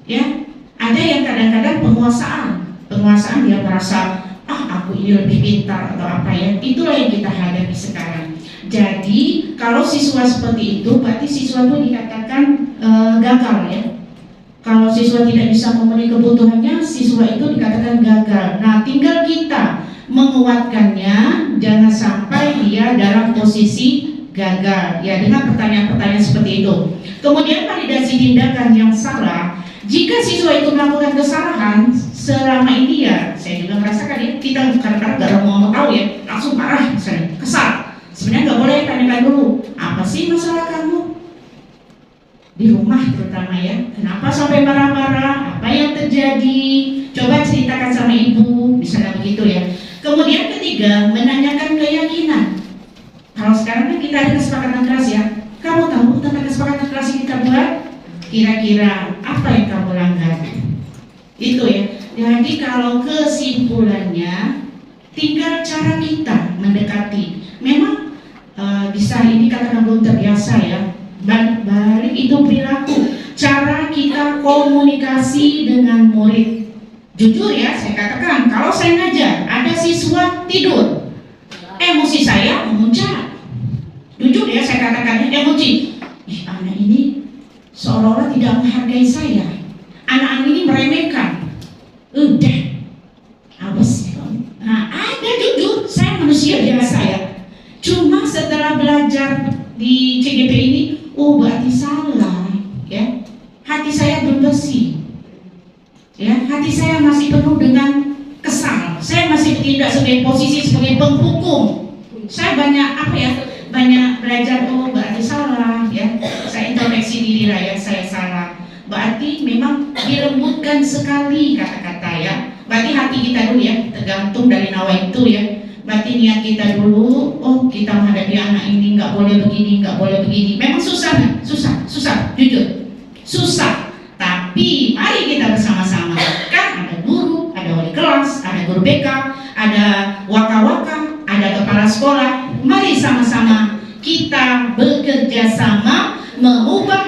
ya. Ada yang kadang-kadang penguasaan dia merasa aku ini lebih pintar atau apa ya. Itulah yang kita hadapi sekarang. Jadi kalau siswa seperti itu, berarti siswa itu dikatakan gagal ya. Kalau siswa tidak bisa memenuhi kebutuhannya, siswa itu dikatakan gagal. Nah, tinggal kita menguatkannya, jangan sampai dia dalam posisi gagal. Ya, dengan pertanyaan-pertanyaan seperti itu. Kemudian validasi tindakan yang salah. Jika siswa itu melakukan kesalahan selama ini ya, saya juga merasakan ya, kita kadang-kadang mau tahu ya, langsung marah misalnya, kesal. Sebenarnya nggak boleh, tanyakan dulu, apa sih masalah kamu? Di rumah terutama ya, kenapa sampai marah-marah, apa yang terjadi, coba ceritakan sama ibu, misalnya begitu ya. Kemudian ketiga, menanyakan keyakinan. Kalau sekarang kan kita ada kesepakatan kelas ya, kamu tahu tentang kesepakatan kelas yang kita buat? Kira-kira apa yang kamu langgar? Itu ya. Jadi kalau kesimpulannya, tinggal cara kita mendekati. Memang bisa ini katakan belum terbiasa ya. Balik itu perilaku, cara kita komunikasi dengan murid. Jujur ya, saya katakan, kalau saya ngajar, ada siswa tidur, emosi saya memuncak. Jujur ya, saya katakan emosi. Anak ini seolah-olah tidak menghargai saya. Anak ini meremehkan. Udah, apa sih? Nah, ada jujur, saya manusia biasa ya. Cuma setelah belajar di CGP ini, oh berarti salah ya, hati saya belum bersih ya, hati saya masih penuh dengan kesal, saya masih tidak sebagai posisi sebagai penghukum. Saya banyak belajar, oh berarti salah ya, saya introspeksi diri lah ya, saya salah. Berarti memang dilembutkan sekali kata-kata ya, berarti hati kita dulu ya, tergantung dari nawa itu ya. Berarti niat kita dulu, oh kita menghadapi anak ini nggak boleh begini, nggak boleh begini. Memang susah, jujur, susah. Tapi mari kita bersama-sama. Kan ada guru, ada wali kelas, ada guru BK, ada waka-waka, ada kepala sekolah. Mari sama-sama kita bekerja sama mengubah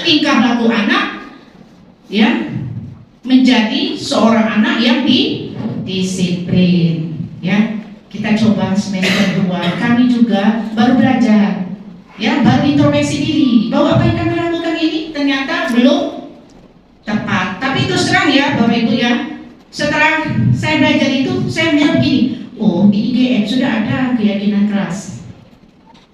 tingkah laku anak, ya, menjadi seorang anak yang disiplin, ya. Kita coba semester 2, kami juga baru belajar, ya, baru introspeksi diri bahwa apa yang kami lakukan ini ternyata belum tepat. Tapi terus terang ya Bapak Ibu ya, setelah saya belajar itu, saya melihat begini, oh di IGM sudah ada keyakinan kelas,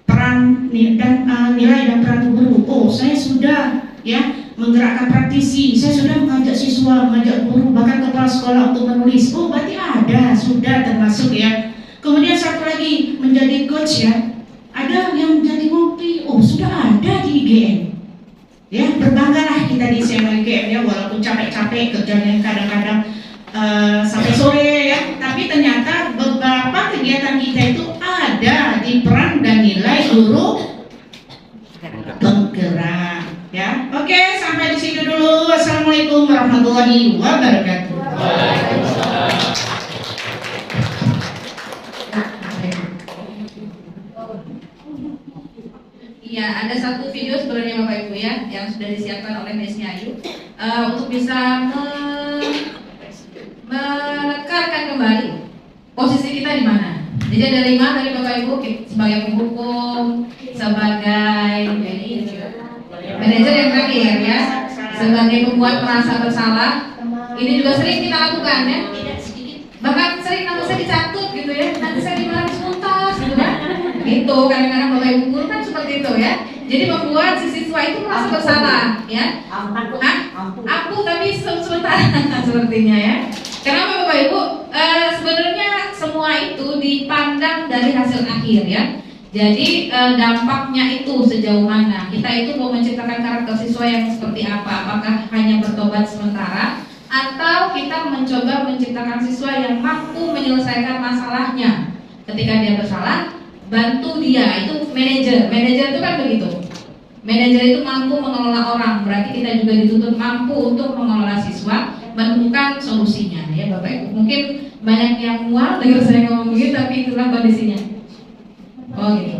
peran dan nilai dan peran guru. Oh saya sudah ya menggerakkan praktisi, saya sudah mengajak siswa, mengajak guru, bahkan kepala sekolah untuk menulis. Oh berarti ada, sudah termasuk ya. Kemudian satu lagi menjadi coach ya, ada yang menjadi ngopi, oh sudah ada di IGM. Ya berbanggalah kita di SMA IGM ya, walaupun capek-capek kerjanya kadang-kadang sampai sore ya, tapi ternyata beberapa kegiatan kita itu ada di peran dan nilai guru penggerak. Ya, oke sampai di situ dulu. Wassalamualaikum warahmatullahi wabarakatuh. Iya, ada satu video sebenarnya Bapak Ibu ya yang sudah disiapkan oleh Miss Ayu. untuk bisa menekankan kembali posisi kita di mana. Jadi ada 5 dari Bapak Ibu sebagai penghukum, sebagai manajer yang terakhir ya, sebagai pembuat merasa bersalah. Ini juga sering kita lakukan ya. Bahkan sering nama saya dicatut gitu ya, nanti saya dimarahin tuntas gitu kan. Gitu, kadang-kadang Bapak Ibu guru kan seperti itu ya. Jadi membuat si siswa itu merasa bersalah ya. Aku tapi sebentar sepertinya ya. Kenapa Bapak Ibu? Sebenarnya semua itu dipandang dari hasil akhir ya. Jadi dampaknya itu sejauh mana? Kita itu mau menciptakan karakter siswa yang seperti apa? Apakah hanya bertobat sementara? Atau kita mencoba menciptakan siswa yang mampu menyelesaikan masalahnya ketika dia bersalah, bantu dia. Itu manajer itu kan begitu. Manajer itu mampu mengelola orang, berarti kita juga dituntut mampu untuk mengelola siswa, menemukan solusinya ya Bapak Ibu. Mungkin banyak yang mual dengar saya ngomong begitu, tapi itulah kondisinya. Oh gitu.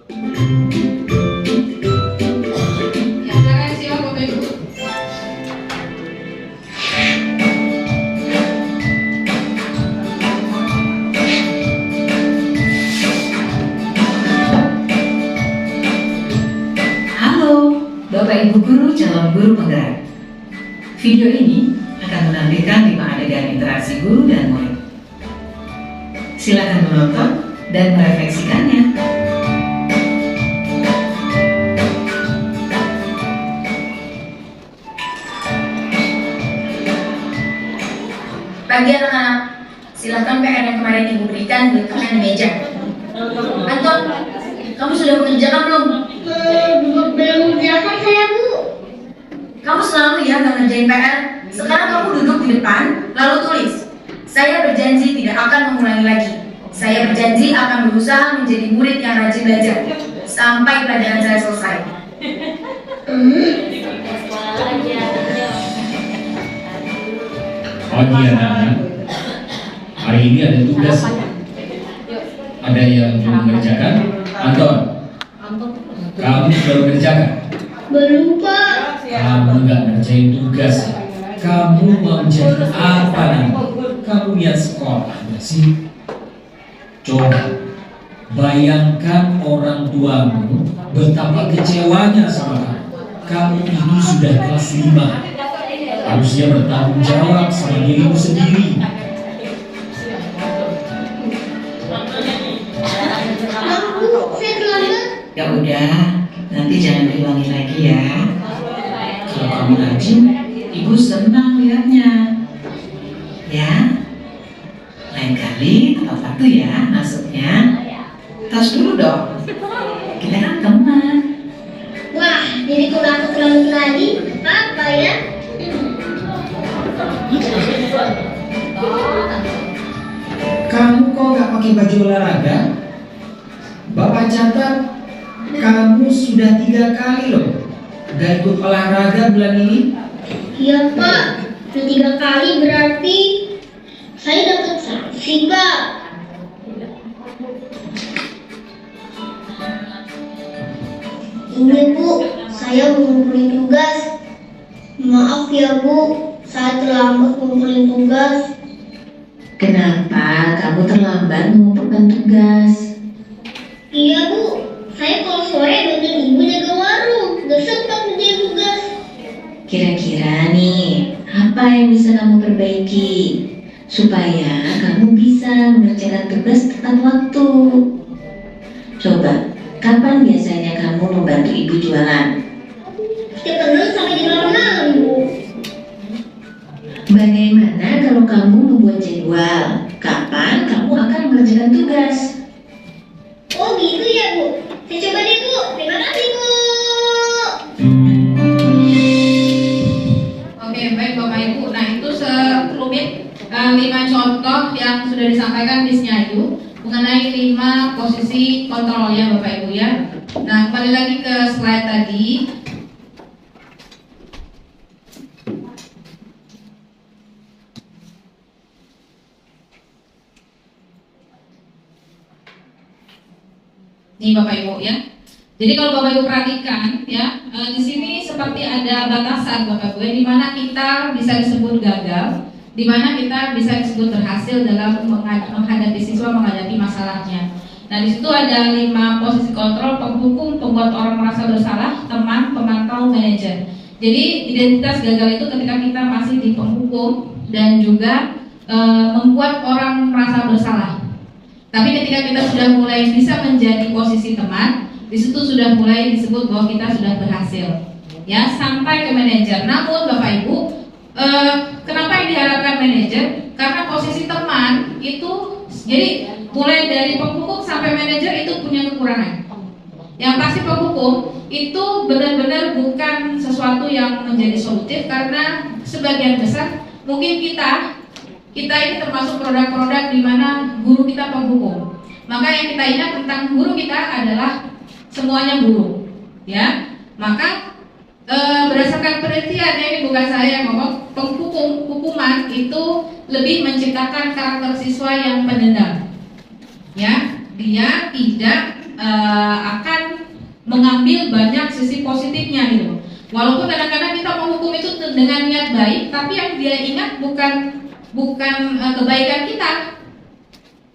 Ya, silakan siap Bapak Ibu. Halo, Bapak Ibu guru calon guru penggerak. Video ini akan menampilkan 5 adegan interaksi guru dan murid. Silakan menonton dan merefleksikannya. Bagi anak-anak, silakan PR yang kemarin Ibu berikan diletakkan di meja. Anton, kamu sudah mengerjakan belum? Belum mengerjakan saya, Bu. Kamu selalu ya nggak ngerjain PR. Sekarang kamu duduk di depan, lalu tulis. Saya berjanji tidak akan mengulangi lagi. Saya berjanji akan berusaha menjadi murid yang rajin belajar sampai pelajaran saya selesai. Pagi anak-anak, hari ini ada tugas. Ada yang belum mengerjakan? Anton, kamu sudah mengerjakan? Belum, Pak. Kamu nggak ngerjain tugas. Kamu mau jadi apa nanti? Kamu lihat sekolah nggak sih? Coba bayangkan orang tuamu betapa kecewanya sama kamu. Kamu ini sudah kelas 5. Harusnya bertanggung jawab sama dirimu sendiri. Bu, saya terlambat. Ya udah, nanti jangan diulangi lagi ya. Kalau kamu rajin, Ibu senang lihatnya. Ya, lain kali tepat waktu ya masuknya. Tas dulu dong. Kita kan teman. Wah, diriku nggak terlambat lagi. Apa ya? Kamu kok nggak pakai baju olahraga? Bapak catat kamu sudah 3 kali loh nggak ikut olahraga bulan ini. Iya, Pak. Sudah 3 kali berarti saya dapat sanksi, Pak. Ini, Bu, saya mengumpulin tugas. Maaf ya, Bu, saya terlambat mengumpulin tugas. Kenapa kamu terlambat mengumpulkan tugas? Iya, Bu, saya kalau sore bantuin Ibu jaga warung. Gak sempat ngerjain tugas. Kira-kira nih, apa yang bisa kamu perbaiki supaya kamu bisa mengerjakan tugas tepat waktu? Coba, kapan biasanya kamu membantu ibu jualan? Setiap tanggal sampai di malam, Bu. Bagaimana kalau kamu membuat jadwal jadwal kapan kamu akan mengerjakan tugas. Oh gitu ya Bu. Saya coba deh Bu. Terima kasih Bu. Oke, baik Bapak Ibu. Nah, itu sekelumit 5 contoh yang sudah disampaikan Miss Nyayu mengenai 5 posisi kontrol ya Bapak Ibu ya. Nah, kembali lagi ke slide tadi. Nih Bapak Ibu ya. Jadi kalau Bapak Ibu perhatikan ya, di sini seperti ada batasan Bapak Ibu, di mana kita bisa disebut gagal, di mana kita bisa disebut berhasil dalam menghadapi siswa menghadapi masalahnya. Nah, di situ ada 5 posisi kontrol: penghukum, pembuat orang merasa bersalah, teman, pemantau, manajer. Jadi identitas gagal itu ketika kita masih di penghukum dan juga membuat orang merasa bersalah. Tapi ketika kita sudah mulai bisa menjadi posisi teman, di situ sudah mulai disebut bahwa kita sudah berhasil. Ya, sampai ke manajer. Namun Bapak Ibu, kenapa yang diharapkan manajer? Karena posisi teman itu, jadi mulai dari penghukum sampai manajer itu punya kekurangan. Yang pasti penghukum itu benar-benar bukan sesuatu yang menjadi solutif, karena sebagian besar mungkin kita ini termasuk produk-produk di mana guru kita penghukum. Maka yang kita ingat tentang guru kita adalah semuanya guru, ya. Maka berdasarkan penelitian, ini bukan saya yang ngomong, hukuman itu lebih menciptakan karakter siswa yang pendendam, ya. Dia tidak akan mengambil banyak sisi positifnya gitu. Walaupun kadang-kadang kita menghukum itu dengan niat baik, tapi yang dia ingat bukan kebaikan kita,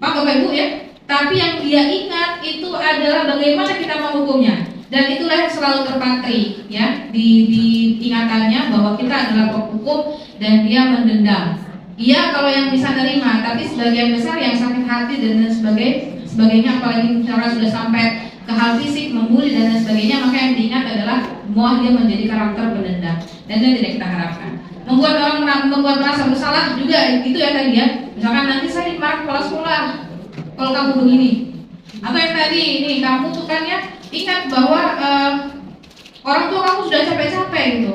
Pak Bapak Ibu ya, tapi yang dia ingat itu adalah bagaimana kita menghukumnya. Dan itulah yang selalu terpatri ya di ingatannya, bahwa kita adalah penghukum dan dia mendendam. Iya kalau yang bisa nerima, tapi sebagian besar yang sakit hati dan sebagainya, apalagi misalnya sudah sampai ke hal fisik, membuli dan lain sebagainya, maka yang diingat adalah bahwa dia menjadi karakter pendendam, dan itu tidak kita harapkan. Membuat merasa bersalah juga, itu ya tadi ya. Misalkan nanti saya dimarah kepala sekolah kalau kamu begini, atau yang tadi ini kamu tuh kan ya, ingat bahwa orang tua kamu sudah capek-capek gitu.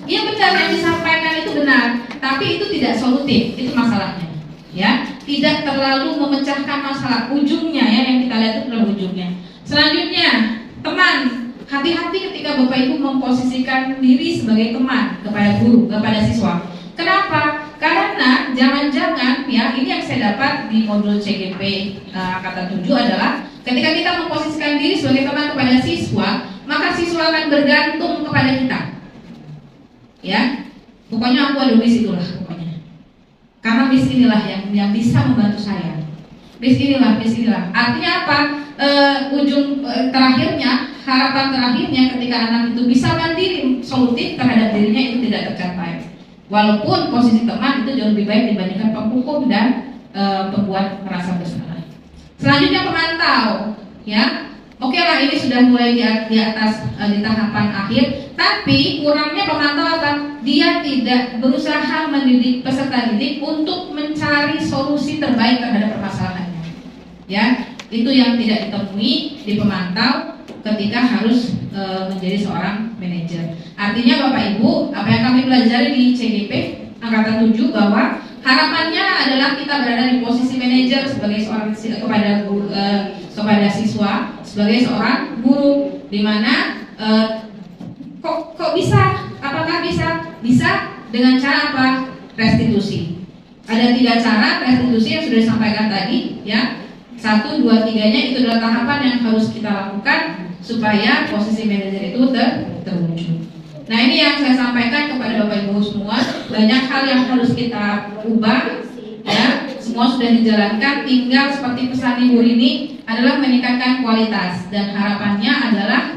Iya benar, yang disampaikan itu benar, tapi itu tidak solutif, itu masalahnya ya. Tidak terlalu memecahkan masalah, ujungnya ya, yang kita lihat itu adalah ujungnya. Selanjutnya, teman. Hati-hati ketika Bapak Ibu memposisikan diri sebagai teman kepada guru, kepada siswa. Kenapa? Karena jangan-jangan ya, ini yang saya dapat di modul CGP angkatan 7 adalah ketika kita memposisikan diri sebagai teman kepada siswa, maka siswa akan bergantung kepada kita. Ya, pokoknya aku ada miss itulah pokoknya. Karena miss inilah yang bisa membantu saya. Miss inilah. Artinya apa? Ujung terakhirnya, harapan terakhirnya ketika anak itu bisa mandiri, solutif terhadap dirinya, itu tidak tercapai. Walaupun posisi teman itu jauh lebih baik dibandingkan penghukum dan pembuat merasa bersalah. Selanjutnya pemantau, ya. Oke lah, ini sudah mulai di atas di tahapan akhir, tapi kurangnya pemantau apa? Dia tidak berusaha mendidik peserta didik untuk mencari solusi terbaik terhadap permasalahannya. Ya, itu yang tidak ditemui di pemantau ketika harus menjadi seorang manajer. Artinya Bapak Ibu, apa yang kami pelajari di CGP angkatan 7 bahwa harapannya adalah kita berada di posisi manajer sebagai seorang kepada siswa, sebagai seorang guru, di mana kok bisa? Apakah bisa dengan cara apa? Restitusi. Ada 3 cara restitusi yang sudah disampaikan tadi, ya. 1, 2, 3-nya itu adalah tahapan yang harus kita lakukan supaya posisi manajer itu terwujud. Nah, ini yang saya sampaikan kepada Bapak Ibu semua. Banyak hal yang harus kita ubah, ya. Semua sudah dijalankan, tinggal seperti pesan Ibu ini adalah meningkatkan kualitas, dan harapannya adalah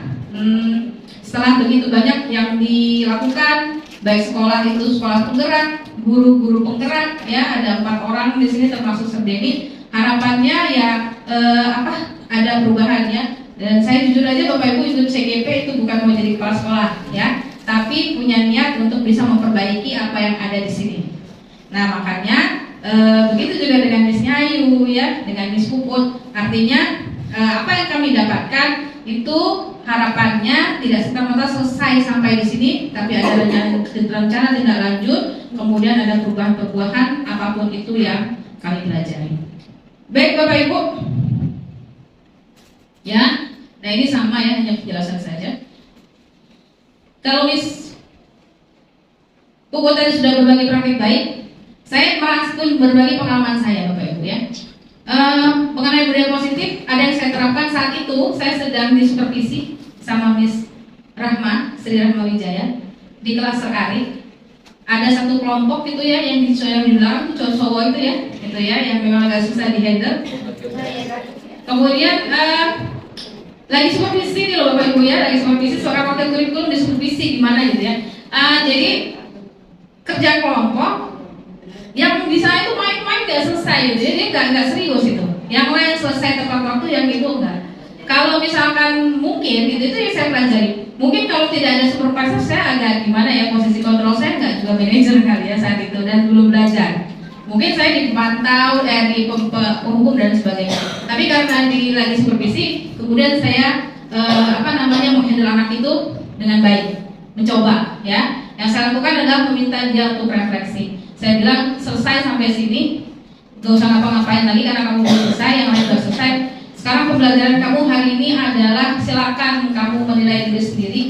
setelah begitu banyak yang dilakukan, baik sekolah itu sekolah penggerak, guru-guru penggerak, ya, ada 4 orang di sini termasuk Serdeni. Harapannya ya ada perubahannya. Dan saya jujur aja Bapak Ibu ikut CGP itu bukan mau jadi kepala sekolah, ya, tapi punya niat untuk bisa memperbaiki apa yang ada di sini. Nah, makanya begitu juga juga dengan Miss Nyayu ya, dengan Miss Puput. Artinya apa yang kami dapatkan itu harapannya tidak serta-merta selesai sampai di sini, tapi ada rencana tindak lanjut, kemudian ada perubahan-perubahan apapun itu yang kami pelajari. Baik Bapak Ibu, ya, nah ini sama ya, hanya penjelasan saja. Kalau Miss Puput tadi sudah berbagi praktik baik, saya merangkum berbagi pengalaman saya Bapak Ibu ya. Mengenai budaya positif, ada yang saya terapkan saat itu. Saya sedang disupervisi sama Miss Rahma, Sri Rahma Wijaya di kelas Sekari. Ada satu kelompok itu ya yang di belakang itu cowok itu ya yang memang agak susah di-handle. Kemudian lagi supervisi nih loh Bapak Ibu ya, lagi supervisi seorang wakil kurikulum disupervisi gimana gitu ya. Jadi kerja kelompok yang bisa itu main-main gak selesai gitu, jadi nggak serius itu. Yang lain selesai tepat waktu, yang itu enggak. Kalau misalkan mungkin itu yang saya pelajari. Mungkin kalau tidak ada supervisor saya agak gimana ya, posisi kontrol saya nggak juga manajer kali ya saat itu dan belum belajar. Mungkin saya dipantau di penghukum dan sebagainya. Tapi karena lagi supervisi, kemudian saya menghandle anak itu dengan baik, mencoba ya. Yang saya lakukan adalah meminta dia untuk refleksi. Saya bilang selesai sampai sini, gak usah ngapa-ngapain lagi karena kamu belum selesai, yang lain sudah selesai. Sekarang pembelajaran kamu hari ini adalah silakan kamu menilai diri sendiri,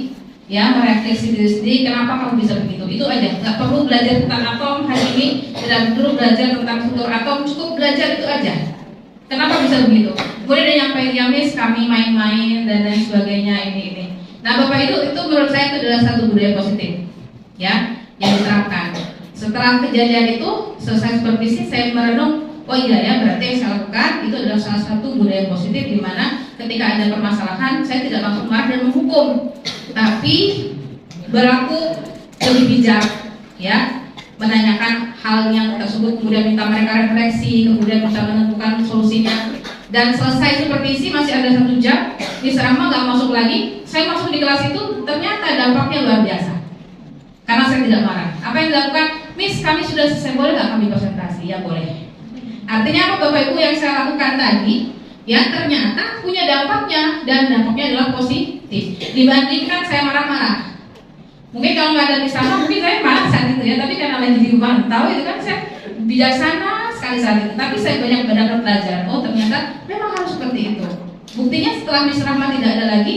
ya, merefleksi diri sendiri. Kenapa kamu bisa begitu? Itu aja. Gak perlu belajar tentang atom hari ini, tidak perlu belajar tentang struktur atom, cukup belajar itu aja. Kenapa bisa begitu? Kemudian dia nyampein ya Miss, kami main-main dan lain sebagainya ini. Nah Bapak itu menurut saya itu adalah satu budaya positif, ya, yang diterapkan. Setelah kejadian itu, selesai supervisi, saya merenung, oh iya ya, berarti yang saya lakukan itu adalah salah satu budaya positif di mana ketika ada permasalahan, saya tidak langsung marah dan menghukum, tapi berlaku lebih bijak, ya, menanyakan hal yang tersebut, kemudian minta mereka refleksi, kemudian bisa menentukan solusinya. Dan selesai supervisi masih ada 1 jam, Miss Rahma nggak masuk lagi, saya masuk di kelas itu, ternyata dampaknya luar biasa. Karena saya tidak marah. Apa yang dilakukan? Miss, kami sudah selesai, boleh nggak kami presentasi? Ya boleh. Artinya apa Bapak Ibu yang saya lakukan tadi? Ya ternyata punya dampaknya, dan dampaknya adalah positif. Dibandingkan saya marah-marah. Mungkin kalau nggak ada di sana, mungkin saya marah saat itu ya. Tapi karena lagi dipantau itu kan saya bijaksana sekali saat itu. Tapi saya banyak mendapat pelajaran. Oh ternyata memang harus seperti itu. Buktinya setelah Miss Rahma tidak ada lagi,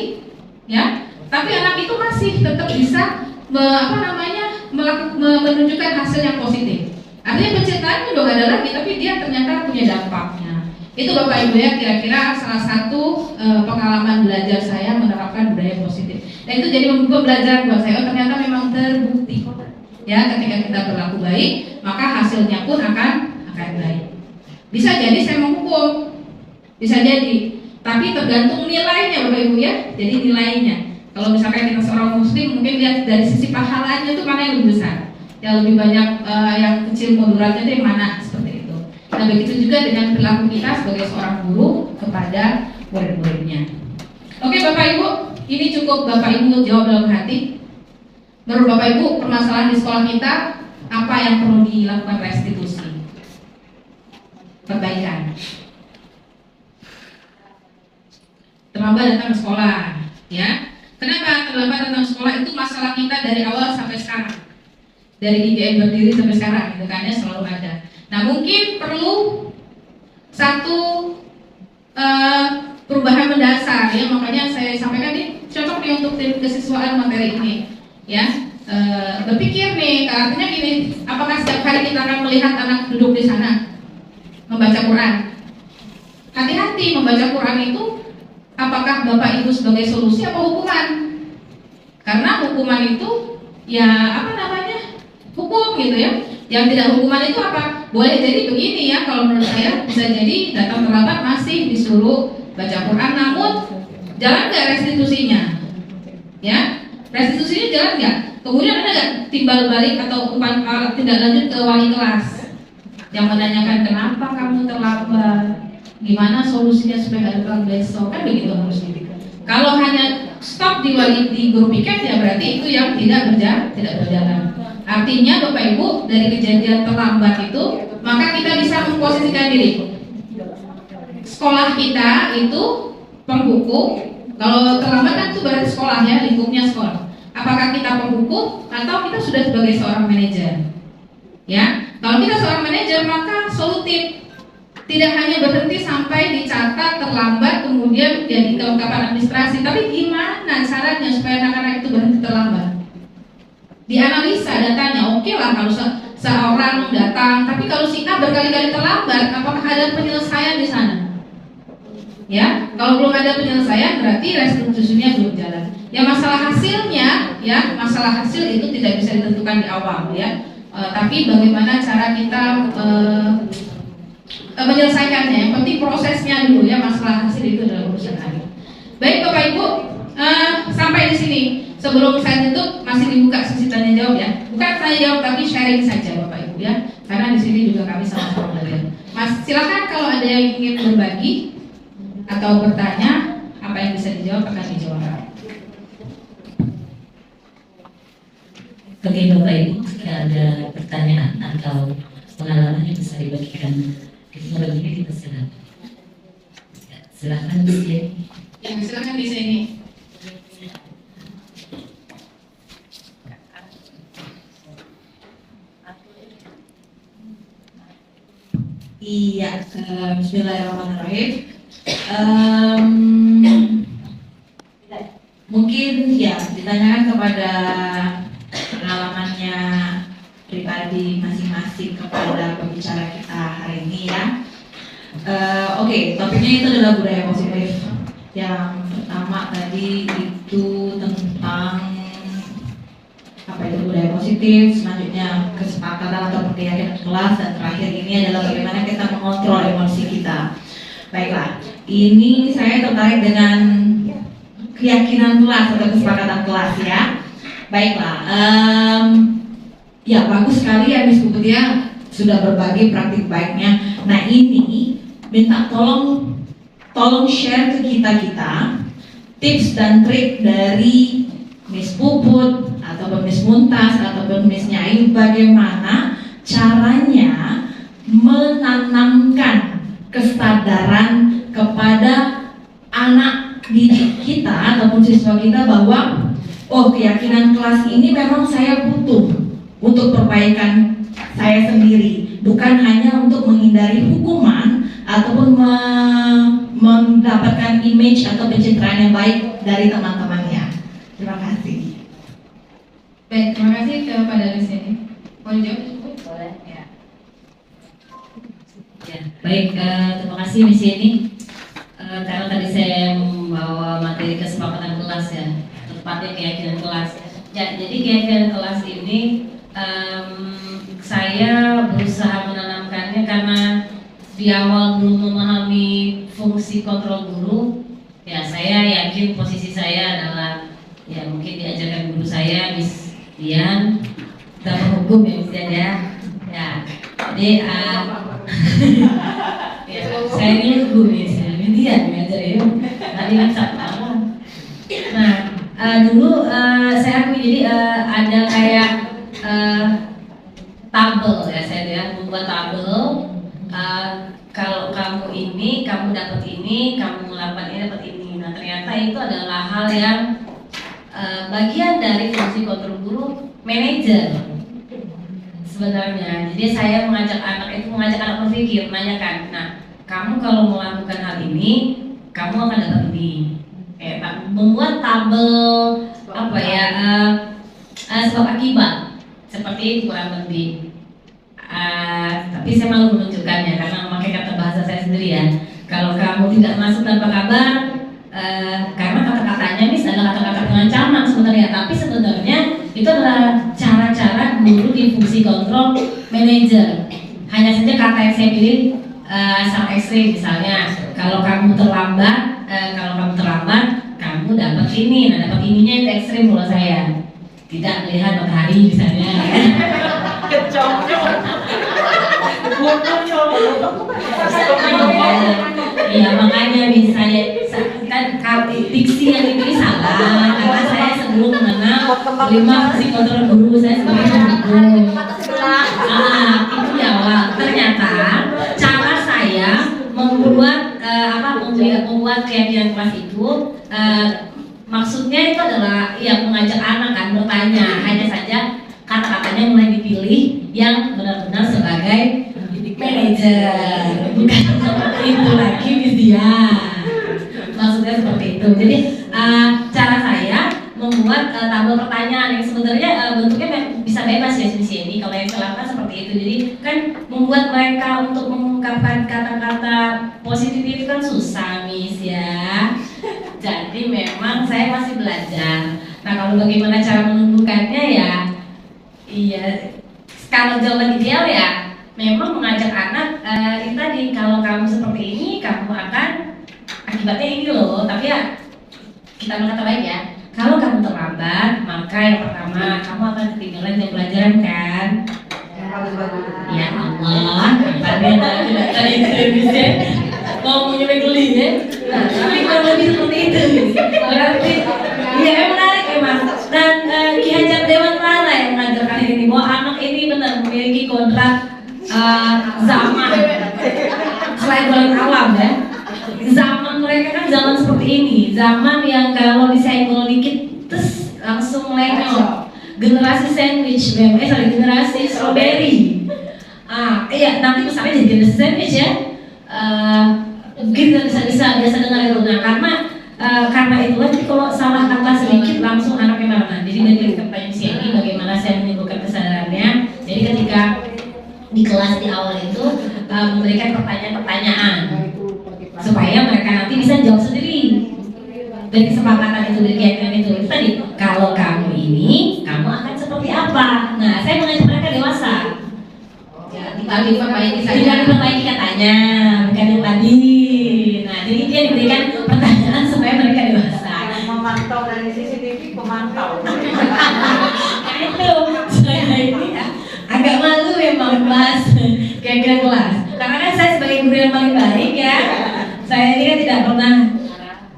ya. Tapi anak itu masih tetap bisa menunjukkan hasil yang positif. Artinya penciptaannya udah gak ada lagi, tapi dia ternyata punya dampaknya. Itu Bapak Ibu ya, kira-kira salah satu pengalaman belajar saya menerapkan budaya positif. Dan itu jadi pembelajaran buat saya. Oh ternyata memang terbukti. Ya, ketika kita berlaku baik, maka hasilnya pun akan baik. Bisa jadi saya menghukum, bisa jadi, tapi tergantung nilainya Bapak Ibu ya. Jadi nilainya. Kalau misalkan kita seorang muslim, mungkin lihat dari sisi pahalanya itu mana yang lebih besar, yang lebih banyak, yang kecil mudaratnya itu yang mana, seperti itu. Nah begitu juga dengan perilaku kita sebagai seorang guru kepada murid-muridnya. Oke Bapak Ibu, ini cukup Bapak Ibu jawab dalam hati. Menurut Bapak Ibu, permasalahan di sekolah kita, apa yang perlu dilakukan restitusi? Perbaikan. Terlambat datang ke sekolah, ya. Kenapa terlambat datang sekolah? Itu masalah kita dari awal sampai sekarang, dari IGM berdiri sampai sekarang, gitu kan ya, selalu ada. Nah mungkin perlu satu perubahan mendasar ya, makanya saya sampaikan ini cocok nih untuk tim kesiswaan materi ini, ya. Berpikir nih, artinya gini, apakah setiap hari kita akan melihat anak duduk di sana membaca Quran? Hati-hati, membaca Quran itu apakah Bapak Ibu sebagai solusi atau hukuman? Karena hukuman itu ya hukum gitu ya. Yang tidak hukuman itu apa? Boleh jadi begini ya, kalau menurut saya bisa jadi datang terlambat masih disuruh baca Quran, namun jalan nggak restitusinya? Ya, restitusinya jalan nggak? Kemudian ada nggak timbal balik atau tindak lanjut ke wali kelas yang menanyakan kenapa kamu terlambat? Gimana solusinya supaya ada pulang besok, kan begitu harusnya. Kalau hanya stop di guru piket ya berarti itu yang tidak berjalan. Artinya Bapak Ibu dari kejadian terlambat itu maka kita bisa memposisikan diri. Sekolah kita itu penghukum. Kalau terlambat kan itu berarti sekolah ya, lingkupnya sekolah. Apakah kita penghukum atau kita sudah sebagai seorang manajer? Ya, kalau kita seorang manajer maka solutif. Tidak hanya berhenti sampai dicatat terlambat kemudian jadi kelengkapan administrasi, tapi gimana caranya supaya anak-anak itu berhenti terlambat? Dianalisa datanya, oke lah kalau seorang datang, tapi kalau si A berkali-kali terlambat, apakah ada penyelesaian di sana? Ya, kalau belum ada penyelesaian berarti restitusinya belum jalan. Ya masalah hasilnya, ya masalah hasil itu tidak bisa ditentukan di awal, ya. Tapi bagaimana cara kita menyelesaikannya, yang penting prosesnya dulu ya, masalah hasil itu adalah urusan akhir. Baik Bapak Ibu, sampai di sini. Sebelum saya tutup masih dibuka sesi tanya jawab ya, bukan tanya jawab tapi sharing saja Bapak Ibu ya, karena di sini juga kami sama-sama belajar. Mas silakan kalau ada yang ingin berbagi atau bertanya, apa yang bisa dijawab akan dijawab. Oke Bapak Ibu, jika ada pertanyaan atau pengalaman yang bisa dibagikan, kita silakan. Silakan di sini. Ya, silakan di sini. Iya, bismillahirrahmanirrahim. Mungkin ya ditanyakan kepada pengalamannya pribadi masing-masing kepada pembicara kita hari ini ya. Oke, topiknya itu adalah budaya positif. Yang pertama tadi itu tentang apa itu budaya positif, selanjutnya kesepakatan atau keyakinan kelas, dan terakhir ini adalah bagaimana kita mengontrol emosi kita. Baiklah, ini saya tertarik dengan keyakinan kelas atau kesepakatan kelas ya. Baiklah, ya bagus sekali ya Miss Puputia sudah berbagi praktik baiknya. Nah ini minta tolong share ke kita tips dan trik dari Miss Puput ataupun Miss Muntas ataupun Miss Nyai, bagaimana caranya menanamkan kesadaran kepada anak didik kita ataupun siswa kita bahwa oh keyakinan kelas ini memang saya butuh untuk perbaikan saya sendiri, bukan hanya untuk menghindari hukuman ataupun mendapatkan image atau pencitraan yang baik dari teman-temannya. Terima kasih. Baik, terima kasih kepada di sini. Boleh jawab? Boleh ya. Ya, baik, terima kasih Miss ini. Karena tadi saya membawa materi kesepakatan kelas ya, tepatnya keyakinan kelas. Ya, jadi keyakinan kelas ini saya berusaha menanamkannya karena di awal belum memahami fungsi kontrol guru. Ya, saya yakin posisi saya adalah ya mungkin diajarkan guru saya Miss Dian, kita menghukum ya Miss Dian ya. Ya, jadi ya, saya ini guru Miss Dian ngajar ya. Tadi kan sama. Nah, dulu saya akui jadi ada kayak tabel ya, saya lihat membuat tabel. Kalau kamu ini, kamu dapat ini, kamu melakukan ini, dapat ini. Nah ternyata itu adalah hal yang bagian dari fungsi kontrol guru manajer sebenarnya. Jadi saya mengajak anak berpikir, menanyakan, nah kamu kalau melakukan hal ini, kamu akan dapat ini. Membuat tabel apa ya, sebab akibat seperti itu kurang lebih. Tapi saya malu menunjukkannya karena memakai kata bahasa saya sendiri ya. Kalau kamu tidak masuk tanpa kabar, karena kata-katanya ini adalah kata-kata pengancaman sebenarnya, tapi sebenarnya itu adalah cara-cara guru di fungsi kontrol manajer. Hanya saja kata yang saya pilih sangat ekstrim, misalnya kalau kamu terlambat, kamu dapat ini, nah dapat ininya itu ekstrim menurut saya. Tidak melihat matahari misalnya. Iya makanya misalnya kan diksi yang dipilih salah karena saya sebelum mengenal 5 fungsi kontrol guru saya sebagai guru. Itu ya awal ternyata cara membuat keyakinan kelas itu maksudnya itu adalah yang mengajak anak kan bertanya, hanya saja kata-katanya mulai dipilih yang benar-benar sebagai manajer, bukan seperti itu lagi dia. Maksudnya seperti itu. Jadi cara saya membuat tabel pertanyaan yang sebenarnya bentuknya bisa bebas ya di sini. Kalau yang saya lakukan seperti itu. Jadi kan membuat mereka untuk mengungkapkan kata-kata positif itu kan susah, Miss ya. Jadi memang saya masih belajar. Nah, kalau bagaimana cara menumbuhkannya ya, iya. Kalau jawaban ideal ya, memang mengajak anak itu tadi, kalau kamu seperti ini, kamu akan akibatnya ini loh. Tapi ya kita berkata baik ya. Kalau kamu terlambat, maka yang pertama kamu akan ketinggalan jam pelajaran kan? Ya Allah, kabarnya tadi bisa ngomongnya geli ya. Nah, tapi kalau lebih seperti itu, berarti ya menarik memang. Dan Ki Hajar Dewan Lala yang mengajarkan ini bahwa anak ini benar memiliki kodrat zaman selain paling awam ya. Zaman mereka kan zaman seperti ini, zaman yang kalau disenggol dikit terus langsung lenyap. Generasi sandwich, generasi strawberry. Iya, nanti misalnya jadi generasi sandwich ya. Mungkin bisa dengar itu. Nah, karena itulah jadi kalau salah kata sedikit langsung anaknya marah. Jadi dari pertanyaan ini bagaimana saya menimbulkan kesadarannya. Jadi ketika di kelas di awal itu memberikan pertanyaan-pertanyaan supaya mereka nanti bisa jawab sendiri. Dari kesepakatan itu, dari keyakinan itu tadi, kalau kamu ini, kamu akan seperti apa? Nah, saya mengajak mereka dewasa. Ya, diperbaiki saja. Tidak diperbaiki katanya, bukan yang tadi. Nah, jadi dia diberikan pertanyaan supaya mereka dewasa. Memantau dari CCTV, pemantau. Nah, itu saya ini ya, agak malu memang bahas keyakinan kelas. Karena kan saya sebagai guru yang paling baik ya, saya ini kan tidak pernah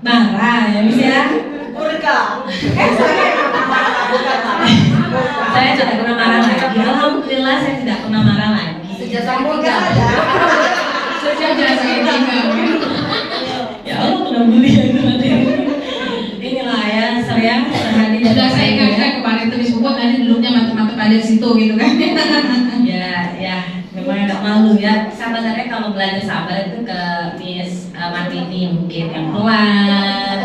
marah ya Miss ya. Saya tidak pernah marah lagi. Alhamdulillah saya tidak pernah marah lagi. Sejak kamu enggak ada. Sejak saya Ya Allah, mudah-mudahan itu nanti. Inilah ya, saya sehari sudah saya ingatkan kemarin itu di Subot tadi duduknya mantep-mantep ada di situ gitu kan. Ya, memang agak malu ya. Sebenarnya kalau belajar sabar itu ke Miss Martini mungkin yang pelan,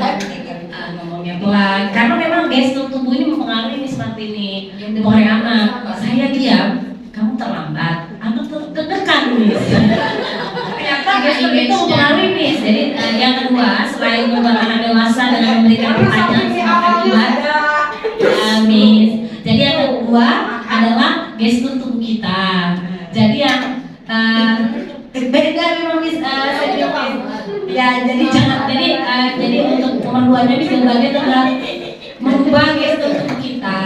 ngomongnya pelan. Karena memang gestur tubuh ini mempengaruhi Miss Martini. Orang anak, saya diam, kamu terlambat, anak terdekat Miss. Ternyata gestur itu mempengaruhi Miss. Jadi yang kedua, selain membuat anak dewasa dengan memberikan pertanyaan secara ibadah, Miss. Jadi yang kedua adalah gestur tubuh kita. Jadi yang beda memang Miss, ya jadi jangan jadi untuk nomor 2-nya Miss yang bagian adalah merubah gestur tubuh kita.